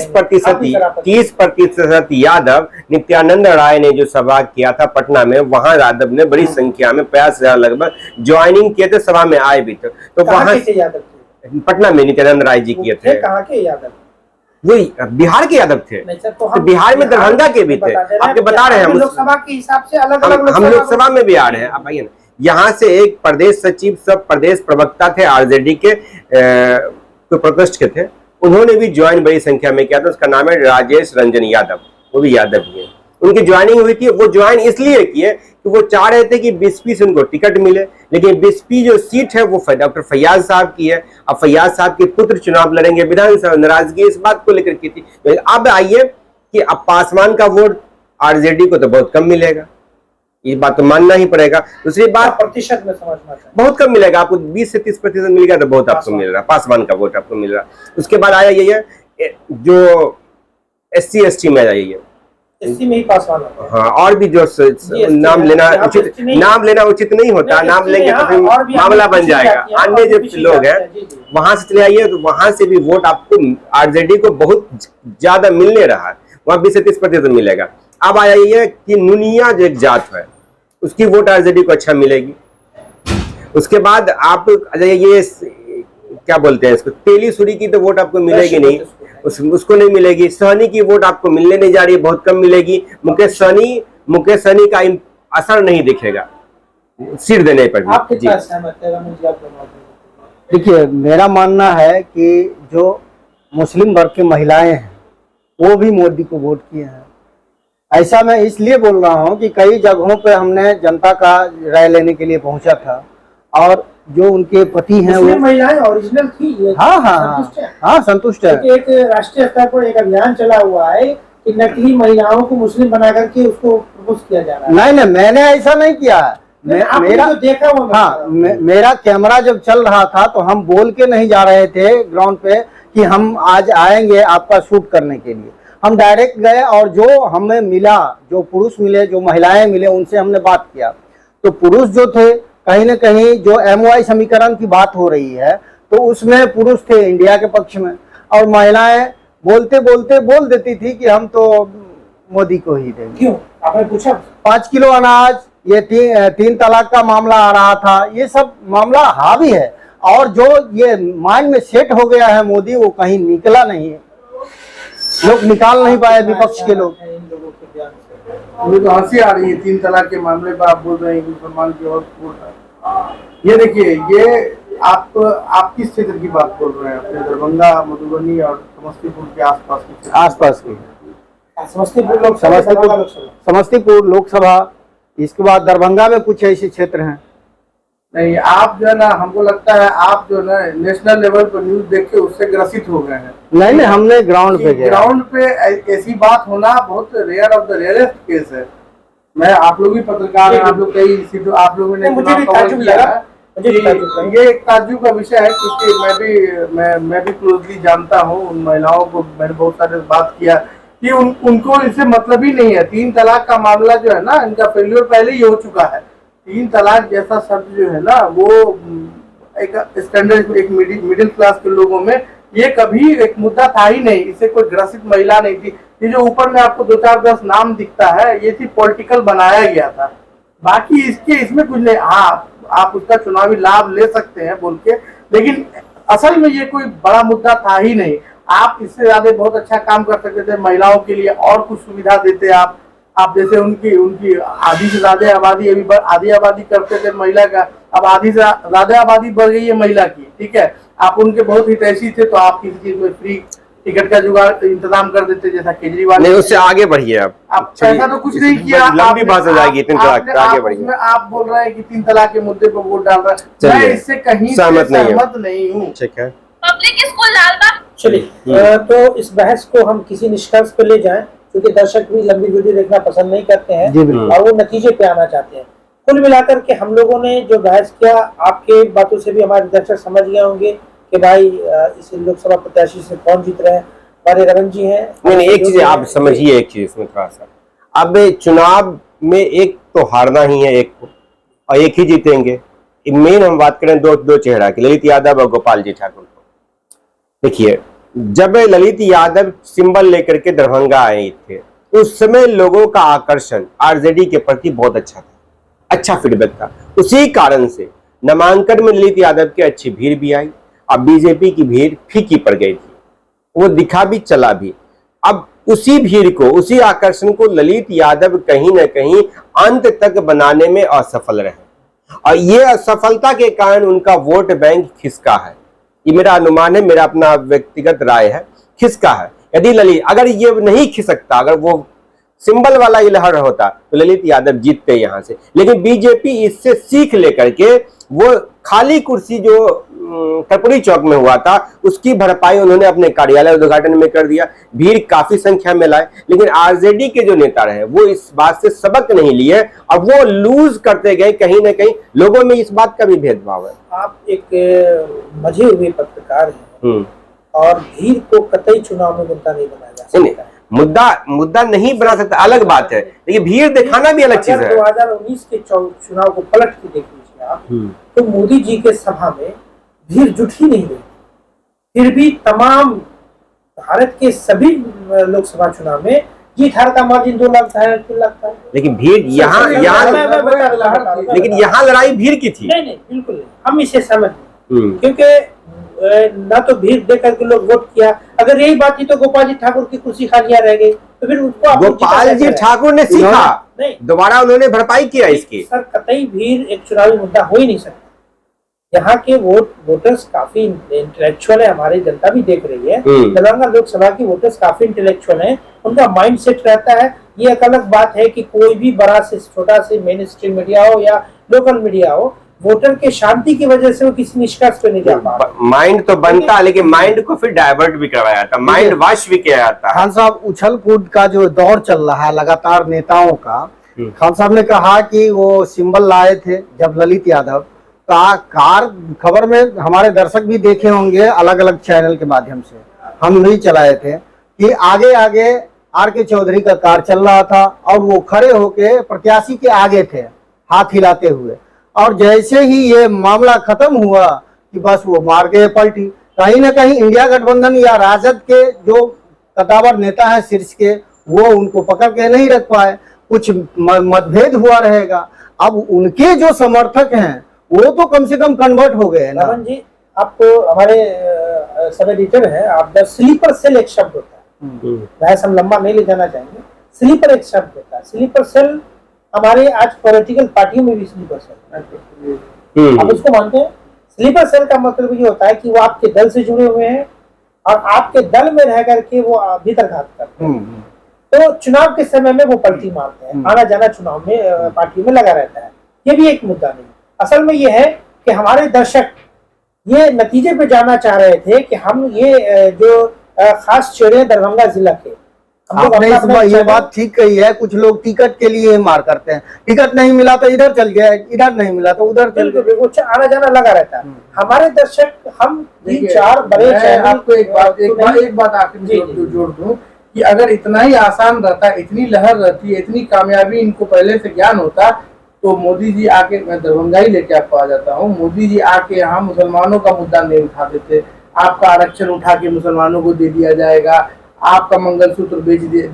30% यादव, नित्यानंद राय ने जो सभा किया था पटना में, वहां यादव ने बड़ी संख्या में 50,000 लगभग ज्वाइनिंग किए थे, सभा में आए भी थे। तो कहाँ वहां के थे यादव थे? पटना में नित्यानंद राय जी किए थे। कहाँ के यादव? वही बिहार के यादव थे। नहीं सर, तो बिहार में दरभंगा के भी थे, आपके बता रहे हैं हम। लोकसभा के हिसाब से अलग अलग हम लोकसभा में भी आ रहे हैं। आप आइए ना, यहाँ से एक प्रदेश सचिव, सब प्रदेश प्रवक्ता थे आरजेडी के, तो प्रकोष्ठ के थे, उन्होंने भी ज्वाइन बड़ी संख्या में किया था। उसका नाम है राजेश रंजन यादव, वो भी यादव ही है। उनकी ज्वाइनिंग हुई थी, वो ज्वाइन इसलिए किए कि वो चाह रहे थे कि बिस्पी से उनको टिकट मिले, लेकिन बिस्पी जो सीट है वो डॉक्टर फैयाज साहब की है। अब फैयाज साहब के पुत्र चुनाव लड़ेंगे, विधानसभा नाराजगी इस बात को लेकर की थी। तो अब आइए कि अब पासवान का वोट आरजेडी को तो बहुत कम मिलेगा, ये बात तो मानना ही पड़ेगा। दूसरी बात, प्रतिशत में समझना चाहिए, बहुत कम मिलेगा आपको, 20 से 30% मिलेगा तो बहुत आपको मिल रहा है, पासवान का वोट आपको मिल रहा है। उसके बाद आया ये है जो SC ST में आया, ये इसी में ही पासवान होता है। हाँ, और भी जो नाम लेना उचित, नाम लेना उचित नहीं होता, नाम लेंगे तो फिर मामला बन जाएगा। अन्य जो लोग हैं वहां से चले आइए, तो वहां से भी वोट आपको आरजेडी को बहुत ज्यादा मिलने रहा है, वहां 20 से 30% मिलेगा। अब आया ये कि नुनिया जो एक जात है उसकी वोट आरजेडी को अच्छा मिलेगी। उसके बाद आप ये क्या बोलते हैं इसको, तेली सुरी की तो वोट आपको मिलेगी नहीं, उसको नहीं मिलेगी। सहनी की वोट आपको मिलने नहीं जा रही है, बहुत कम मिलेगी। मुकेश सहनी का असर नहीं दिखेगा सीट देने पर भी। आप कितना सहमत है रमेश जी, आप दोनों? देखिए मेरा मानना है कि जो मुस्लिम वर्ग की महिलाएं हैं वो भी मोदी को वोट किए हैं। ऐसा मैं इसलिए बोल रहा हूं कि कई जगहों पे हमने जनता का राय लेने के लिए पहुंचा था, और जो उनके पति हैं वो महिलाएं ओरिजिनल थी, ये संतुष्ट है। एक राष्ट्रीय स्तर पर एक अभियान चला हुआ है कि नकली महिलाओं को मुस्लिम बना करके उसको प्रपोज किया जा रहा है। नहीं मैंने ऐसा नहीं किया है। मेरा जो देखा वो मेरा कैमरा जब चल रहा था तो हम बोल के नहीं जा रहे थे ग्राउंड पे कि हम आज आएंगे आपका शूट करने के लिए। हम डायरेक्ट गए और जो हमें मिला, जो पुरुष मिले, जो महिलाएं मिले, उनसे हमने बात किया। तो पुरुष जो थे, कहीं न कहीं जो MOI समीकरण की बात हो रही है तो उसमें पुरुष थे इंडिया के पक्ष में, और महिलाएं बोलते बोलते बोल देती थी कि हम तो मोदी को ही देंगे। क्यों, आपने पूछा? 5 किलो अनाज, ये 3 तलाक का मामला आ रहा था, ये सब मामला हावी है, और जो ये माइंड में सेट हो गया है मोदी, वो कहीं निकला नहीं है, लोग निकाल नहीं पाए विपक्ष के लोग। मुझे तो हंसी आ रही है 3 तलाक के मामले पर आप बोल रहे हैं कि मुसलमान की और ये देखिए, ये आप किस क्षेत्र की बात बोल रहे हैं? अपने दरभंगा, मधुबनी और समस्तीपुर के आसपास की समस्तीपुर लोकसभा, इसके बाद दरभंगा में कुछ ऐसे क्षेत्र हैं। नहीं, आप जो है ना, हमको लगता है आप जो है ना नेशनल लेवल पर न्यूज देख के उससे ग्रसित हो गए हैं। नहीं हमने ग्राउंड पे ऐसी बात होना बहुत rare of the rarest case है। मैं, आप लोग भी पत्रकार हैं, आप लोग कई आप लोगों ने ये एक ताज्जुब का विषय है, क्योंकि मैं भी क्लोजली जानता हूँ उन महिलाओं को, मैंने बहुत सारे बात किया कि उनको इससे मतलब ही नहीं है। 3 तलाक का मामला जो है ना, इनका फेल्योर पहले ही हो चुका है। 3 तलाक जैसा शब्द जो है ना, वो एक स्टैंडर्ड, एक मिडिल क्लास के लोगों में ये कभी एक मुद्दा था ही नहीं। इससे कोई ग्रसित महिला नहीं थी। ये जो ऊपर में आपको 2-4-10 नाम दिखता है, ये सिर्फ पॉलिटिकल बनाया गया था, बाकी इसमें कुछ नहीं। हाँ, आप उसका चुनावी लाभ ले सकते हैं बोल के, लेकिन असल में ये कोई बड़ा मुद्दा था ही नहीं। आप इससे ज्यादा बहुत अच्छा काम कर सकते थे, महिलाओं के लिए और कुछ सुविधा देते आप जैसे उनकी आधी से ज्यादा आबादी, अभी आधी आबादी करते थे महिला का, अब आधी से ज्यादा आबादी बढ़ गई है महिला की, ठीक है। आप उनके बहुत हितैषी थे, तो आप किसी चीज में फ्री टिकट का जुगाड़ इंतजाम कर देते, जैसा केजरीवाल। नहीं, उससे आगे बढ़िए आप ऐसा तो कुछ नहीं किया, लंबी बात हो जाएगी। 3 तलाक आगे बढ़िए। आप बोल रहे हैं कि 3 तलाक के मुद्दे पर वोट डाल रहे हैं, मैं इससे कहीं सहमत नहीं हूँ। ठीक है, पब्लिक स्कूल लालबाग। चलिए, तो इस बहस को हम किसी निष्कर्ष पर ले जाएं, क्योंकि दर्शक भी लंबी वीडियो देखना पसंद नहीं करते हैं और वो नतीजे पे आना चाहते हैं। कुल मिलाकर के हम लोगों ने जो बहस किया, आपके बातों से भी हमारे दर्शक समझ गए होंगे कि भाई इस लोकसभा प्रत्याशी से कौन जीत रहे हैं। हमारे रमन जी हैं। नहीं, एक चीज आप समझिए, एक चीज इसमें थोड़ा सा, अब चुनाव में एक तो हारना ही है एक को, और एक ही जीतेंगे। मेन हम बात करें दो चेहरा की, ललित यादव और गोपाल जी ठाकुर को। देखिए, जब ललित यादव सिंबल लेकर के दरभंगा आए थे, उस समय लोगों का आकर्षण आरजेडी के प्रति बहुत अच्छा था, अच्छा फीडबैक था। उसी कारण से नामांकन में ललित यादव की अच्छी भीड़ भी आई। अब बीजेपी की भीड़ फीकी पड़ गई थी, वो दिखा भी चला भी। अब उसी भीड़ को, उसी आकर्षण को ललित यादव कहीं ना कहीं अंत तक बनाने में असफल रहे, और ये असफलता के कारण उनका वोट बैंक खिसका है। ये मेरा अनुमान है, मेरा अपना व्यक्तिगत राय है, खिसका है। यदि ललित, अगर ये नहीं खिसकता, अगर वो सिंबल वाला ये लहर होता तो ललित यादव जीतते यहां से। लेकिन बीजेपी इससे सीख लेकर के वो खाली कुर्सी जो कर्पूरी चौक में हुआ था, उसकी भरपाई उन्होंने अपने कार्यालय उद्घाटन में कर दिया, भीड़ काफी संख्या में लाए। लेकिन आरजेडी के जो नेता रहे वो इस बात से सबक नहीं लिए और वो लूज करते गए। कहीं ना कहीं लोगों में इस बात का भी भेदभाव है। आप एक मजे हुए पत्रकार हैं और भीड़ को कतई चुनाव में मुद्दा नहीं बनाया जा सकता है। मुद्दा नहीं बना सकता, अलग बात है, लेकिन भीड़ दिखाना भी अलग चीज है। 2019 के चुनाव को पलट के देख लीजिए आप, तो मोदी जी के सभा में भीड़ जुट ही नहीं रही। फिर भी तमाम भारत के सभी लोकसभा चुनाव में जीत हार का मार्जिन 2 लाख 3 लाख था। लेकिन भीड़ यहाँ लेकिन यहाँ लड़ाई भीड़ की थी। नहीं बिल्कुल नहीं, हम इसे समझ, क्योंकि ना तो भीड़ देख करके लोग वोट किया। अगर यही बात थी तो गोपाल जी ठाकुर की कुर्सी खालियां रह गई, तो फिर उसको गोपाल जी ठाकुर ने सीखा, दोबारा उन्होंने भरपाई किया इसकी। सर कतई भीड़ एक चुनावी मुद्दा हो ही नहीं सकता। यहाँ के वोटर्स काफी इंटेलेक्चुअल है, हमारी जनता भी देख रही है। दरभंगा लोकसभा की वोटर्स काफी इंटेलेक्चुअल है, उनका माइंड सेट रहता है। ये एक अलग बात है कि कोई भी बड़ा से छोटा से मेन स्ट्रीम मीडिया हो या लोकल मीडिया हो, वोटर के शांति की वजह से वो किसी निष्कर्ष पे नहीं जा पा। माइंड तो बनता, लेकिन माइंड को फिर डाइवर्ट भी करवाया जाता, माइंड वॉश भी किया जाता है। खान साहब, उछल कूद का जो दौर चल रहा है लगातार नेताओं का, खान साहब ने कहा कि वो सिंबल लाए थे जब ललित यादव का कार, खबर में हमारे दर्शक भी देखे होंगे अलग अलग चैनल के माध्यम से, हम भी चलाए थे कि आगे आगे आर.के. चौधरी का कार चल रहा था और वो खड़े होके प्रत्याशी के आगे थे हाथ हिलाते हुए, और जैसे ही ये मामला खत्म हुआ कि बस वो मार के पलटी। कहीं ना कहीं इंडिया गठबंधन या राजद के जो कद्दावर नेता है शीर्ष के, वो उनको पकड़ के नहीं रख पाए, कुछ मतभेद हुआ रहेगा। अब उनके जो समर्थक हैं वो तो कम से कम कन्वर्ट हो गए ना। रमन जी, आपको हमारे सब एडिटर है, आप स्लीपर सेल एक शब्द होता है, बहस हम लंबा नहीं ले जाना चाहेंगे। स्लीपर एक शब्द होता है, स्लीपर सेल हमारे आज पॉलिटिकल पार्टियों में भी स्लीपर सेल, आप उसको मानते हैं? स्लीपर सेल का मतलब ये होता है कि वो आपके दल से जुड़े हुए हैं और आपके दल में रह करके वो भीतर घात करते हैं। तो चुनाव के समय में वो पलटी मारते हैं, आना जाना चुनाव में पार्टी में लगा रहता है। ये भी एक मुद्दा नहीं। असल में ये है कि हमारे दर्शक ये नतीजे पे जाना चाह रहे थे कि हम ये जो खास चेहरे दरभंगा जिला के, आपने ये बात ठीक कही है। कुछ लोग टिकट के लिए मार करते हैं, टिकट नहीं मिला तो इधर चल गया, इधर नहीं मिला तो उधर चल गया, आना जाना लगा रहता है। हमारे दर्शक, हम 3-4 बड़े आपको एक बात आखिर जोड़ दूं कि अगर इतना ही आसान रहता, इतनी लहर रहती, इतनी कामयाबी इनको पहले से ज्ञान होता, तो मोदी जी आके, मैं दरभंगा ही लेके आपको आ जाता हूँ, मोदी जी आके यहाँ मुसलमानों का मुद्दा नहीं उठा देते। आपका आरक्षण उठा के मुसलमानों को दे दिया जाएगा, आपका मंगलसूत्र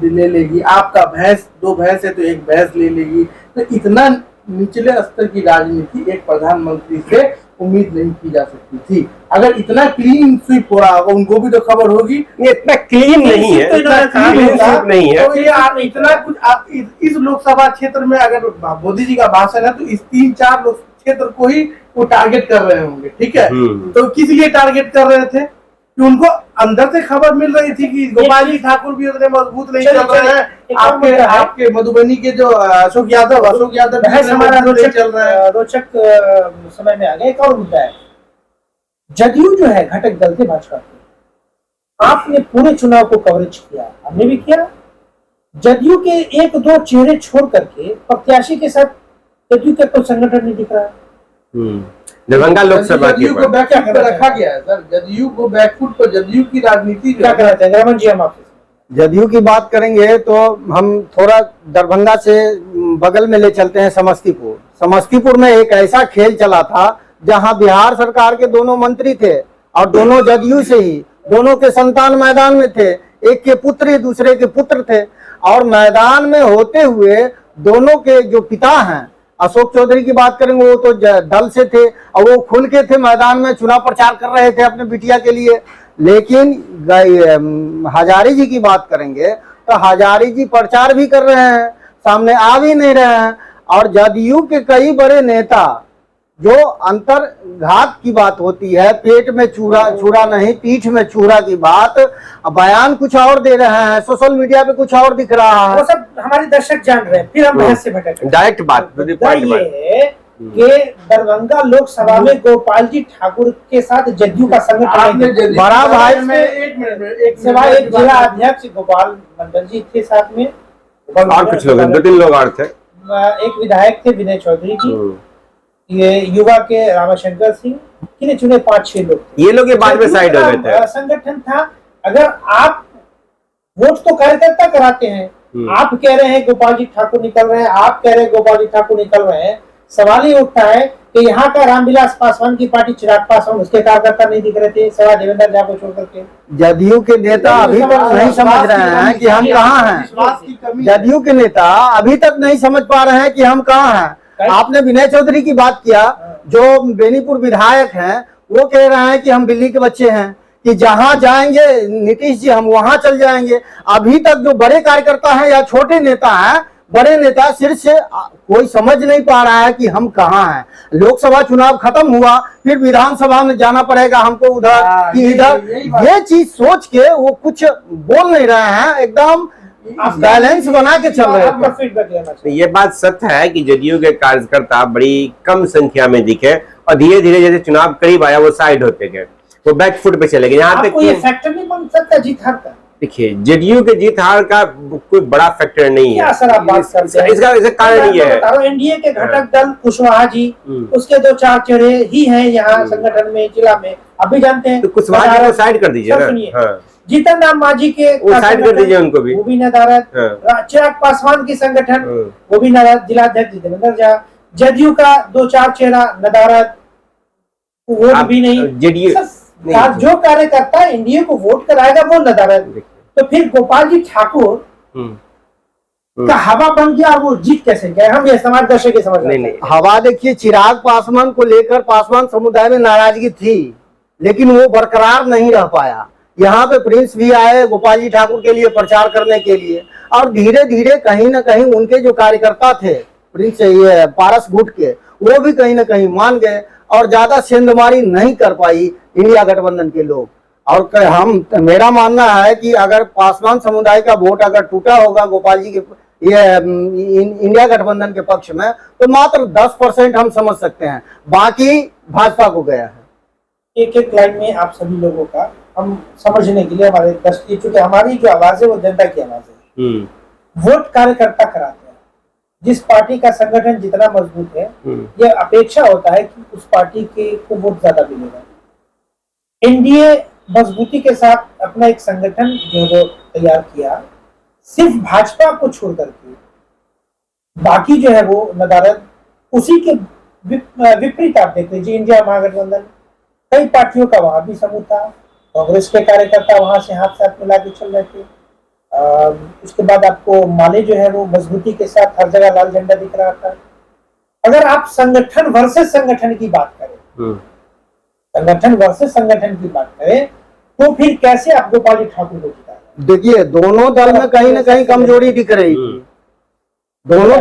ले लेगी, आपका भैंस, 2 भैंस है तो 1 भैंस ले लेगी। तो इतना निचले स्तर की राजनीति एक प्रधानमंत्री से उम्मीद नहीं की जा सकती थी। अगर इतना क्लीन स्वीप हो रहा होगा, उनको भी तो खबर होगी। ये इतना क्लीन नहीं है, इतना क्लीन स्वीप नहीं है। तो ये इतना कुछ इस लोकसभा क्षेत्र में अगर मोदी जी का भाषण है तो इस 3-4 लोक क्षेत्र को ही वो टारगेट कर रहे होंगे, ठीक है। तो किस लिए टारगेट कर रहे थे? कि उनको अंदर से खबर मिल रही थी कि गोपाल जी ठाकुर भी उतने मजबूत नहीं चल रहे हैं। आपके मधुबनी के जो अशोक यादव हमारा रोचक समय में आ गया। एक और मुद्दा है, जदयू जो है घटक दल थे भाजपा के, आपने पूरे चुनाव को कवरेज किया, हमने भी किया। जदयू के 1-2 चेहरे छोड़ करके प्रत्याशी के साथ जदयू का कोई संगठन नहीं दिख रहा है। दरभंगा लोकसभा जदयू को बैकफुट पर रखा गया है सर, जदयू को बैकफुट पर, जदयू की राजनीति क्या करना चाहेंगे रमन जी? हम आपसे जदयू की बात करेंगे तो हम थोड़ा दरभंगा से बगल में ले चलते हैं समस्तीपुर। समस्तीपुर में एक ऐसा खेल चला था जहां बिहार सरकार के दोनों मंत्री थे और दोनों जदयू से ही, दोनों के संतान मैदान में थे, एक के पुत्र दूसरे के पुत्र थे, और मैदान में होते हुए दोनों के जो पिता हैं, अशोक चौधरी की बात करेंगे, वो तो दल से थे और वो खुल के थे मैदान में, चुनाव प्रचार कर रहे थे अपने बिटिया के लिए। लेकिन हजारी जी की बात करेंगे तो हजारी जी प्रचार भी कर रहे हैं, सामने आ भी नहीं रहे हैं। और जदयू के कई बड़े नेता, जो अंतर्घात की बात होती है, पेट में चूड़ा नहीं पीठ में चूड़ा की बात, बयान कुछ और दे रहे हैं, सोशल मीडिया पे कुछ और दिख रहा है। वो सब हमारे दर्शक जान रहे हैं, फिर हम बहस से भटक डायरेक्ट बात ये है कि दरभंगा लोकसभा में गोपाल जी ठाकुर के साथ जदयू का संगठन बड़ा भाई में एक मिनट में एक जिला अध्यक्ष गोपाल मंडल जी थे, साथ में और कुछ लोग, 2-3 लोग और थे, एक विधायक थे विनय चौधरी जी, ये युवा के रामाशंकर सिंह, गिने चुने 5-6 लोग थे। ये लोग ये बाद में साइड हो गए थे। संगठन था। अगर आप वोट तो कार्यकर्ता कराते हैं, आप कह रहे हैं गोपाल जी ठाकुर निकल रहे हैं, आप कह रहे हैं गोपाल जी ठाकुर निकल रहे हैं, सवाल ये उठता है कि यहाँ का रामविलास पासवान की पार्टी चिराग पासवान, उसके कार्यकर्ता नहीं दिख रहे थे सवा देवेंद्र झा को छोड़ करके। जदयू के नेता अभी तक नहीं समझ रहे हैं कि हम कहाँ हैं। जदयू के नेता अभी तक नहीं समझ पा रहे हैं कि हम कहाँ हैं। आपने विनय चौधरी की बात किया, जो बेनीपुर विधायक हैं, वो कह रहे हैं कि हम दिल्ली के बच्चे हैं, कि जहां जाएंगे नीतीश जी हम वहां चल जाएंगे। अभी तक जो बड़े कार्यकर्ता हैं या छोटे नेता हैं, बड़े नेता शीर्ष से कोई समझ नहीं पा रहा है कि हम कहाँ हैं। लोकसभा चुनाव खत्म हुआ, फिर विधानसभा में जाना पड़ेगा हमको उधर कि इधर, ये चीज सोच के वो कुछ बोल नहीं रहे हैं, एकदम बैलेंस बना के चल रहे हैं। ये बात सत्य है कि जदयू के कार्यकर्ता बड़ी कम संख्या में दिखे और धीरे धीरे जैसे चुनाव करीब आया वो साइड होते गए, वो बैकफुट पे चले गए। यहाँ तक ये फैक्टर नहीं बन सकता जीत हार का। देखिए, जदयू के जीत हार का कोई बड़ा फैक्टर नहीं है। सर आप बात करते हैं, इसका कारण ये है, एनडीए के घटक दल कुशवाहा जी, उसके 2-4 चेहरे ही हैं यहाँ संगठन में, जिला में, आप भी जानते हैं। तो कुशवाहा जी को साइड कर दीजिए ना। जीतन राम मांझी के वो साइड कर दीजिए, उनको भी, वो भी नदारद। चिराग पासवान की संगठन, वो भी नदारद, जिला अध्यक्ष देवेंद्र झा। जदयू का 2-4 चेहरा नदारद, वोट भी नहीं। जदयू जो कार्यकर्ता एनडीए को वोट कराएगा वो नदारद। तो फिर गोपाल जी ठाकुर का हवा बन गया, वो जीत कैसे गए? हम ये समाज दर्शक के समझ नहीं। हवा देखिए, चिराग पासवान को लेकर पासवान समुदाय में नाराजगी थी, लेकिन वो बरकरार नहीं रह पाया। यहाँ पे प्रिंस भी आए गोपाल जी ठाकुर के लिए प्रचार करने के लिए, और धीरे धीरे कहीं ना कहीं उनके जो कार्यकर्ता थे प्रिंस ये पारस गुट के, वो भी कहीं ना कहीं मान गए और ज्यादा सेंधमारी नहीं कर पाई इंडिया गठबंधन के लोग। और मेरा मानना है कि अगर पासवान समुदाय का वोट अगर टूटा होगा गोपाल जी के ये इंडिया गठबंधन के पक्ष में, तो मात्र 10% हम समझ सकते हैं, बाकी भाजपा को गया है। एक एक लाइन में आप सभी लोगों का हम समझने के लिए, हमारे दर्शक, चूंकि हमारी जो आवाज है वो जनता की आवाज है, वोट कार्यकर्ता कराते हैं। जिस पार्टी का संगठन जितना मजबूत है, ये अपेक्षा होता है कि उस पार्टी के को वोट ज्यादा मिलेगा। एनडीए मजबूती के साथ अपना एक संगठन जो है वो तैयार किया, सिर्फ भाजपा को छोड़ करके बाकी जो है वो नदारद। उसी के विपरीत आप देख लीजिए, इंडिया महागठबंधन, कई पार्टियों का वहां भी समूह था, कांग्रेस के कार्यकर्ता वहां से हाथ साथ मिला के चल रहे थे। उसके बाद आपको माले जो है वो मजबूती के साथ हर जगह लाल झंडा दिख रहा था। अगर आप संगठन वर्सेस संगठन की बात करें, संगठन वर्सेस संगठन की बात करें, तो फिर कैसे आप गोपाल जी ठाकुर को जिता? देखिए, दोनों दल में कहीं ना कहीं कमजोरी दिख रही थी। दोनों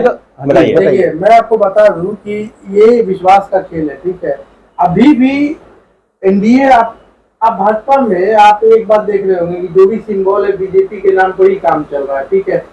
देखिए, मैं आपको बता दूं कि ये विश्वास का खेल है, ठीक है। अभी भी एनडीए, आप भाजपा में आप एक बात देख रहे होंगे कि जो भी सिंबल है बीजेपी के नाम पर ही काम चल रहा है, ठीक है।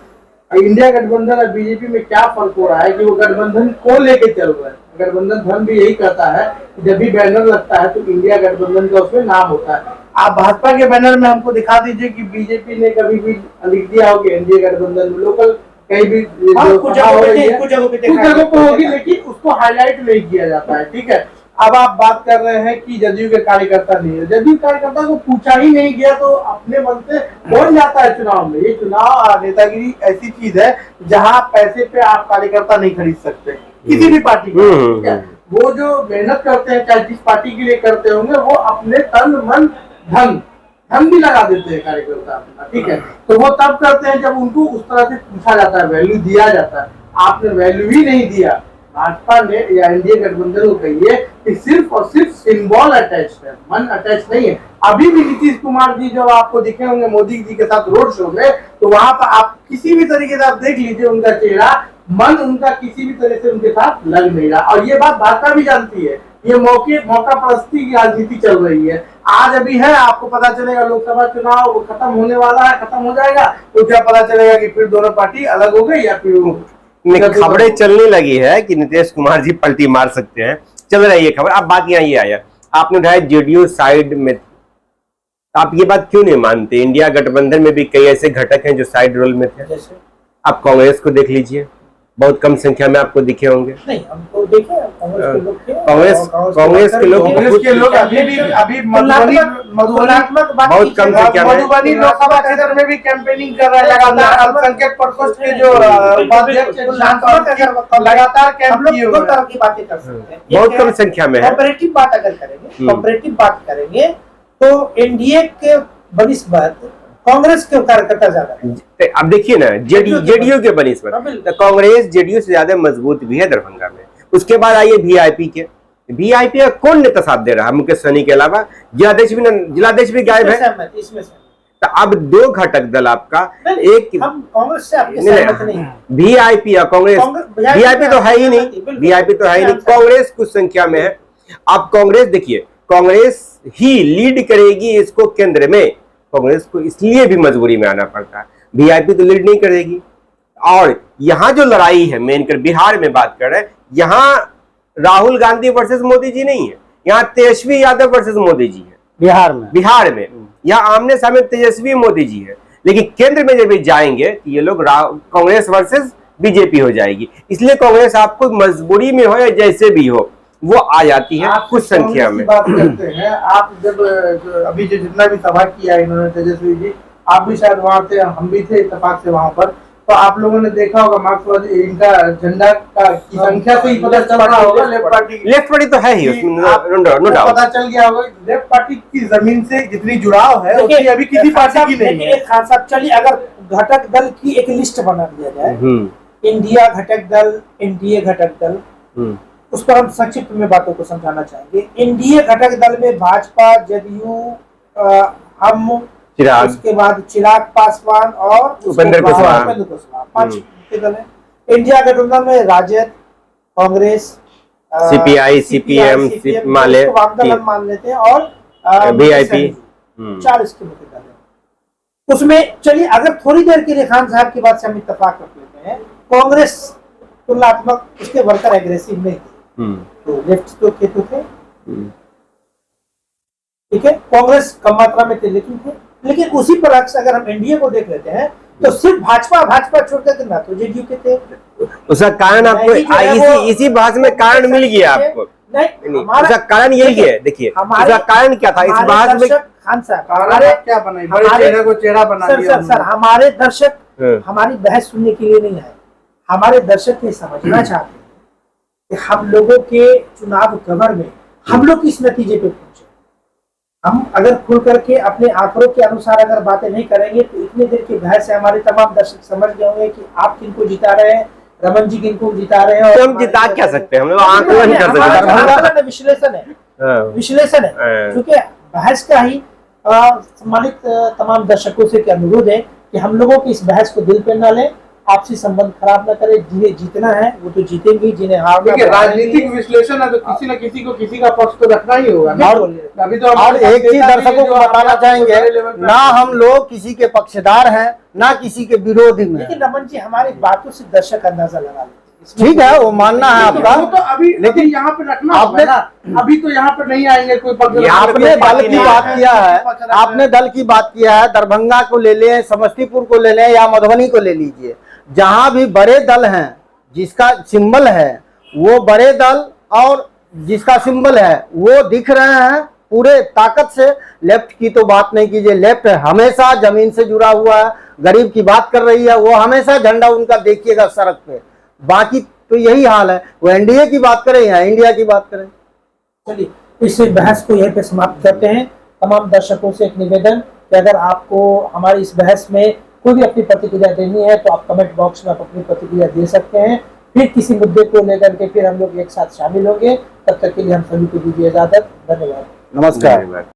इंडिया गठबंधन और बीजेपी में क्या फर्क हो रहा है कि वो गठबंधन को लेके चल रहा है। गठबंधन धर्म भी यही कहता है कि जब भी बैनर लगता है तो इंडिया गठबंधन का उसमें नाम होता है। आप भाजपा के बैनर में हमको दिखा दीजिए कि बीजेपी ने कभी भी लिख दिया हो कि इंडिया गठबंधन लोकल कहीं भी कुछ जगहों पे होगी, लेकिन उसको हाईलाइट नहीं किया जाता है, ठीक है। अब आप बात कर रहे हैं कि जदयू के कार्यकर्ता नहीं है, जदयू कार्यकर्ता को पूछा ही नहीं गया तो अपने मन से बोल जाता है चुनाव में। ये चुनाव नेतागिरी ऐसी चीज है जहां पैसे पे आप कार्यकर्ता नहीं खरीद सकते किसी भी पार्टी को, ठीक है? वो जो मेहनत करते हैं, चाहे जिस पार्टी के लिए करते होंगे, वो अपने तन मन धन भी लगा देते हैं कार्यकर्ता अपना, ठीक है? तो वो तब करते हैं जब उनको उस तरह से पूछा जाता है, वैल्यू दिया जाता है। आपने वैल्यू ही नहीं दिया। भाजपा ने या एनडीए गठबंधन को कहिए कि सिर्फ और सिर्फ सिंबल अटैच है, मन अटैच नहीं है। अभी भी नीतीश कुमार जी जब आपको दिखे होंगे मोदी जी के साथ रोड शो में, तो वहां पर आप किसी भी तरीके से आप देख लीजिए उनका चेहरा, मन उनका किसी भी तरह से उनके साथ लग नहीं रहा। और ये बात भाजपा भी जानती है, ये मौका परस्ती की राजनीति चल रही है। आज अभी है, आपको पता चलेगा लोकसभा चुनाव खत्म होने वाला है, खत्म हो जाएगा तो क्या पता चलेगा कि फिर दोनों पार्टी अलग हो गई या फिर खबरें चलने लगी है कि नीतीश कुमार जी पलटी मार सकते हैं, चल रही है खबर। अब बात यहाँ ये आया, आपने उठाया जेडीयू साइड में, आप ये बात क्यों नहीं मानते? इंडिया गठबंधन में भी कई ऐसे घटक हैं जो साइड रोल में थे। आप कांग्रेस को देख लीजिए, बहुत कम संख्या में आपको दिखे होंगे। नहीं, हमको देखे कांग्रेस के लोग अभी मधुबनी बहुत कम संख्या में, मधुबनी लोकसभा क्षेत्र में भी कैंपेनिंग कर रहे हैं लगातार। अल्पसंख्यक प्रकोष्ठ के जो उपाध्यक्ष लगातार कैंप किए हुए हैं। दो तरह की बातें कर सकते हैं, बहुत कम संख्या में है। कॉपरेटिव बात अगर करेंगे, कॉपरेटिव बात करेंगे तो एनडीए के बनिस्बत कांग्रेस के कार्यकर्ता ज्यादा है। अब देखिए ना, जेडीयू के बनिस्बत तो कांग्रेस जेडीयू से ज्यादा मजबूत भी है दरभंगा में। उसके बाद आइए वीआईपी के, वीआईपी का कौन नेता साथ दे रहा है मुकेश सहनी के अलावा? जिलाध्यक्ष भी गायब है। इसमें तो अब दो घटक दल आपका, एक हम कांग्रेस से आपके सहमत नहीं, वीआईपी या कांग्रेस, वीआईपी तो है ही नहीं, वीआईपी तो है ही नहीं, कांग्रेस कुछ संख्या में है। अब कांग्रेस देखिए, कांग्रेस ही लीड करेगी इसको केंद्र में, कांग्रेस को इसलिए भी मजबूरी में आना पड़ता है, वीआईपी तो लीड नहीं करेगी। और यहाँ जो लड़ाई है मेन कर बिहार में बात कर रहे हैं, यहाँ राहुल गांधी वर्सेस मोदी जी नहीं है, यहाँ तेजस्वी यादव वर्सेस मोदी जी है। बिहार में यहाँ आमने सामने तेजस्वी मोदी जी है, लेकिन केंद्र में जब जाएंगे तो ये लोग कांग्रेस वर्सेस बीजेपी हो जाएगी। इसलिए कांग्रेस आपको मजबूरी में हो या जैसे भी हो वो आ जाती है कुछ संख्या में। बात करते हैं आप, जब अभी जो जितना भी सभा किया इन्होंने तेजस्वी जी, आप भी शायद वहां थे, हम भी थे इत्तेफाक से वहां पर, तो आप लोगों ने देखा होगा मार्क्सवादी इनका झंडा की संख्या से ही पता चल रहा होगा लेफ्ट पार्टी तो है ही उसमें, नो डाउट पता चल गया होगा लेफ्ट पार्टी की जमीन से जितनी जुड़ाव है उतनी अभी किसी पार्टी की नहीं है। खान साहब चलिए, अगर घटक दल की एक लिस्ट बना दिया जाए, इंडिया घटक दल, एनडीए घटक दल, उस पर हम संक्षिप्त में बातों को समझाना चाहेंगे। एनडीए घटक दल में भाजपा, जदयू, हम, उसके बाद चिराग पासवान और उपेंद्र कुशवाहा, 5 के दल है। इंडिया गठबंधन में राजद, कांग्रेस, सीपीआई, सीपीएम, माले मान लेते हैं, और वीआईपी, 4 इसके मुख्य दल है। उसमें चलिए अगर थोड़ी देर के लिए खान साहब की बात से हम इत्तेफाक रख लेते हैं, कांग्रेस तुलनात्मक उसके वर्कर एग्रेसिव नहीं थे, तो लेफ्ट तो थे, ठीक है, कांग्रेस कम मात्रा में थे लेकिन उसी पर अक्स अगर हम एनडीए को देख लेते हैं तो सिर्फ भाजपा छोड़कर ना तो जेडीयू के थे। उसका कारण आपको इसी बहस में कारण मिल गया आपको? नहीं, उसका कारण यही है। देखिए उसका कारण क्या था इस बहस में? खान साहब क्या बनाई, बड़े चेहरे को चेहरा बना दिया। सर हमारे दर्शक हमारी बहस सुनने के लिए नहीं आए, हमारे दर्शक ये समझना चाहते हैं कि हम लोगों के चुनाव कवर में हम लोग किस नतीजे पे पहुंचे। हम अगर खुल करके अपने आंकड़ों के अनुसार अगर बातें नहीं करेंगे तो इतनी देर की बहस से हमारे तमाम दर्शक समझ गए होंगे कि आप किनको जिता रहे हैं, रमन जी किनको जिता रहे हैं। तो हम जिता क्या सकते हैं? हम लोग आंकलन कर सकते हैं, विश्लेषण है क्योंकि बहस का ही सम्मानित तमाम दर्शकों से अनुरोध है कि हम लोगों की इस बहस को दिल पे न लें, आपसी संबंध खराब न करें। जिन्हें जीतना है वो तो जीतेंगे, जिन्हें हारना है। राजनीतिक विश्लेषण है तो किसी न किसी को किसी का पक्ष तो रखना ही होगा। अभी तो और एक चीज दर्शकों को बताना चाहेंगे, ना हम लोग किसी के पक्षधार हैं ना किसी के विरोधी में। लेकिन रमन जी हमारी बातों से दर्शक अंदाजा लगा लेते, ठीक है वो मानना है आपका, तो अभी लेकिन यहाँ पे रखना आपने ना, अभी तो यहाँ पे नहीं आएंगे कोई पक्ष। आपने दल की बात किया है, आपने दल की बात किया है, दरभंगा को ले लें, समस्तीपुर को ले लें या मधुबनी को ले लीजिए, जहां भी बड़े दल हैं जिसका सिंबल है वो बड़े दल और जिसका सिंबल है वो दिख रहे हैं पूरे ताकत से। लेफ्ट की तो बात नहीं कीजिए, लेफ्ट हमेशा जमीन से जुड़ा हुआ है, गरीब की बात कर रही है, वो हमेशा झंडा उनका देखिएगा सड़क पे। बाकी तो यही हाल है, वो एनडीए की बात करें या इंडिया की बात करें। चलिए इस बहस को यहीं पे समाप्त करते हैं। तमाम दर्शकों से एक निवेदन कि अगर आपको हमारी इस बहस में कोई भी अपनी प्रतिक्रिया देनी है तो आप कमेंट बॉक्स में आप अपनी प्रतिक्रिया दे सकते हैं। फिर किसी मुद्दे को लेकर के फिर हम लोग एक साथ शामिल होंगे। तब तक के लिए हम सभी को दीजिए इजाजत। धन्यवाद। नमस्कार। धन्यवाद।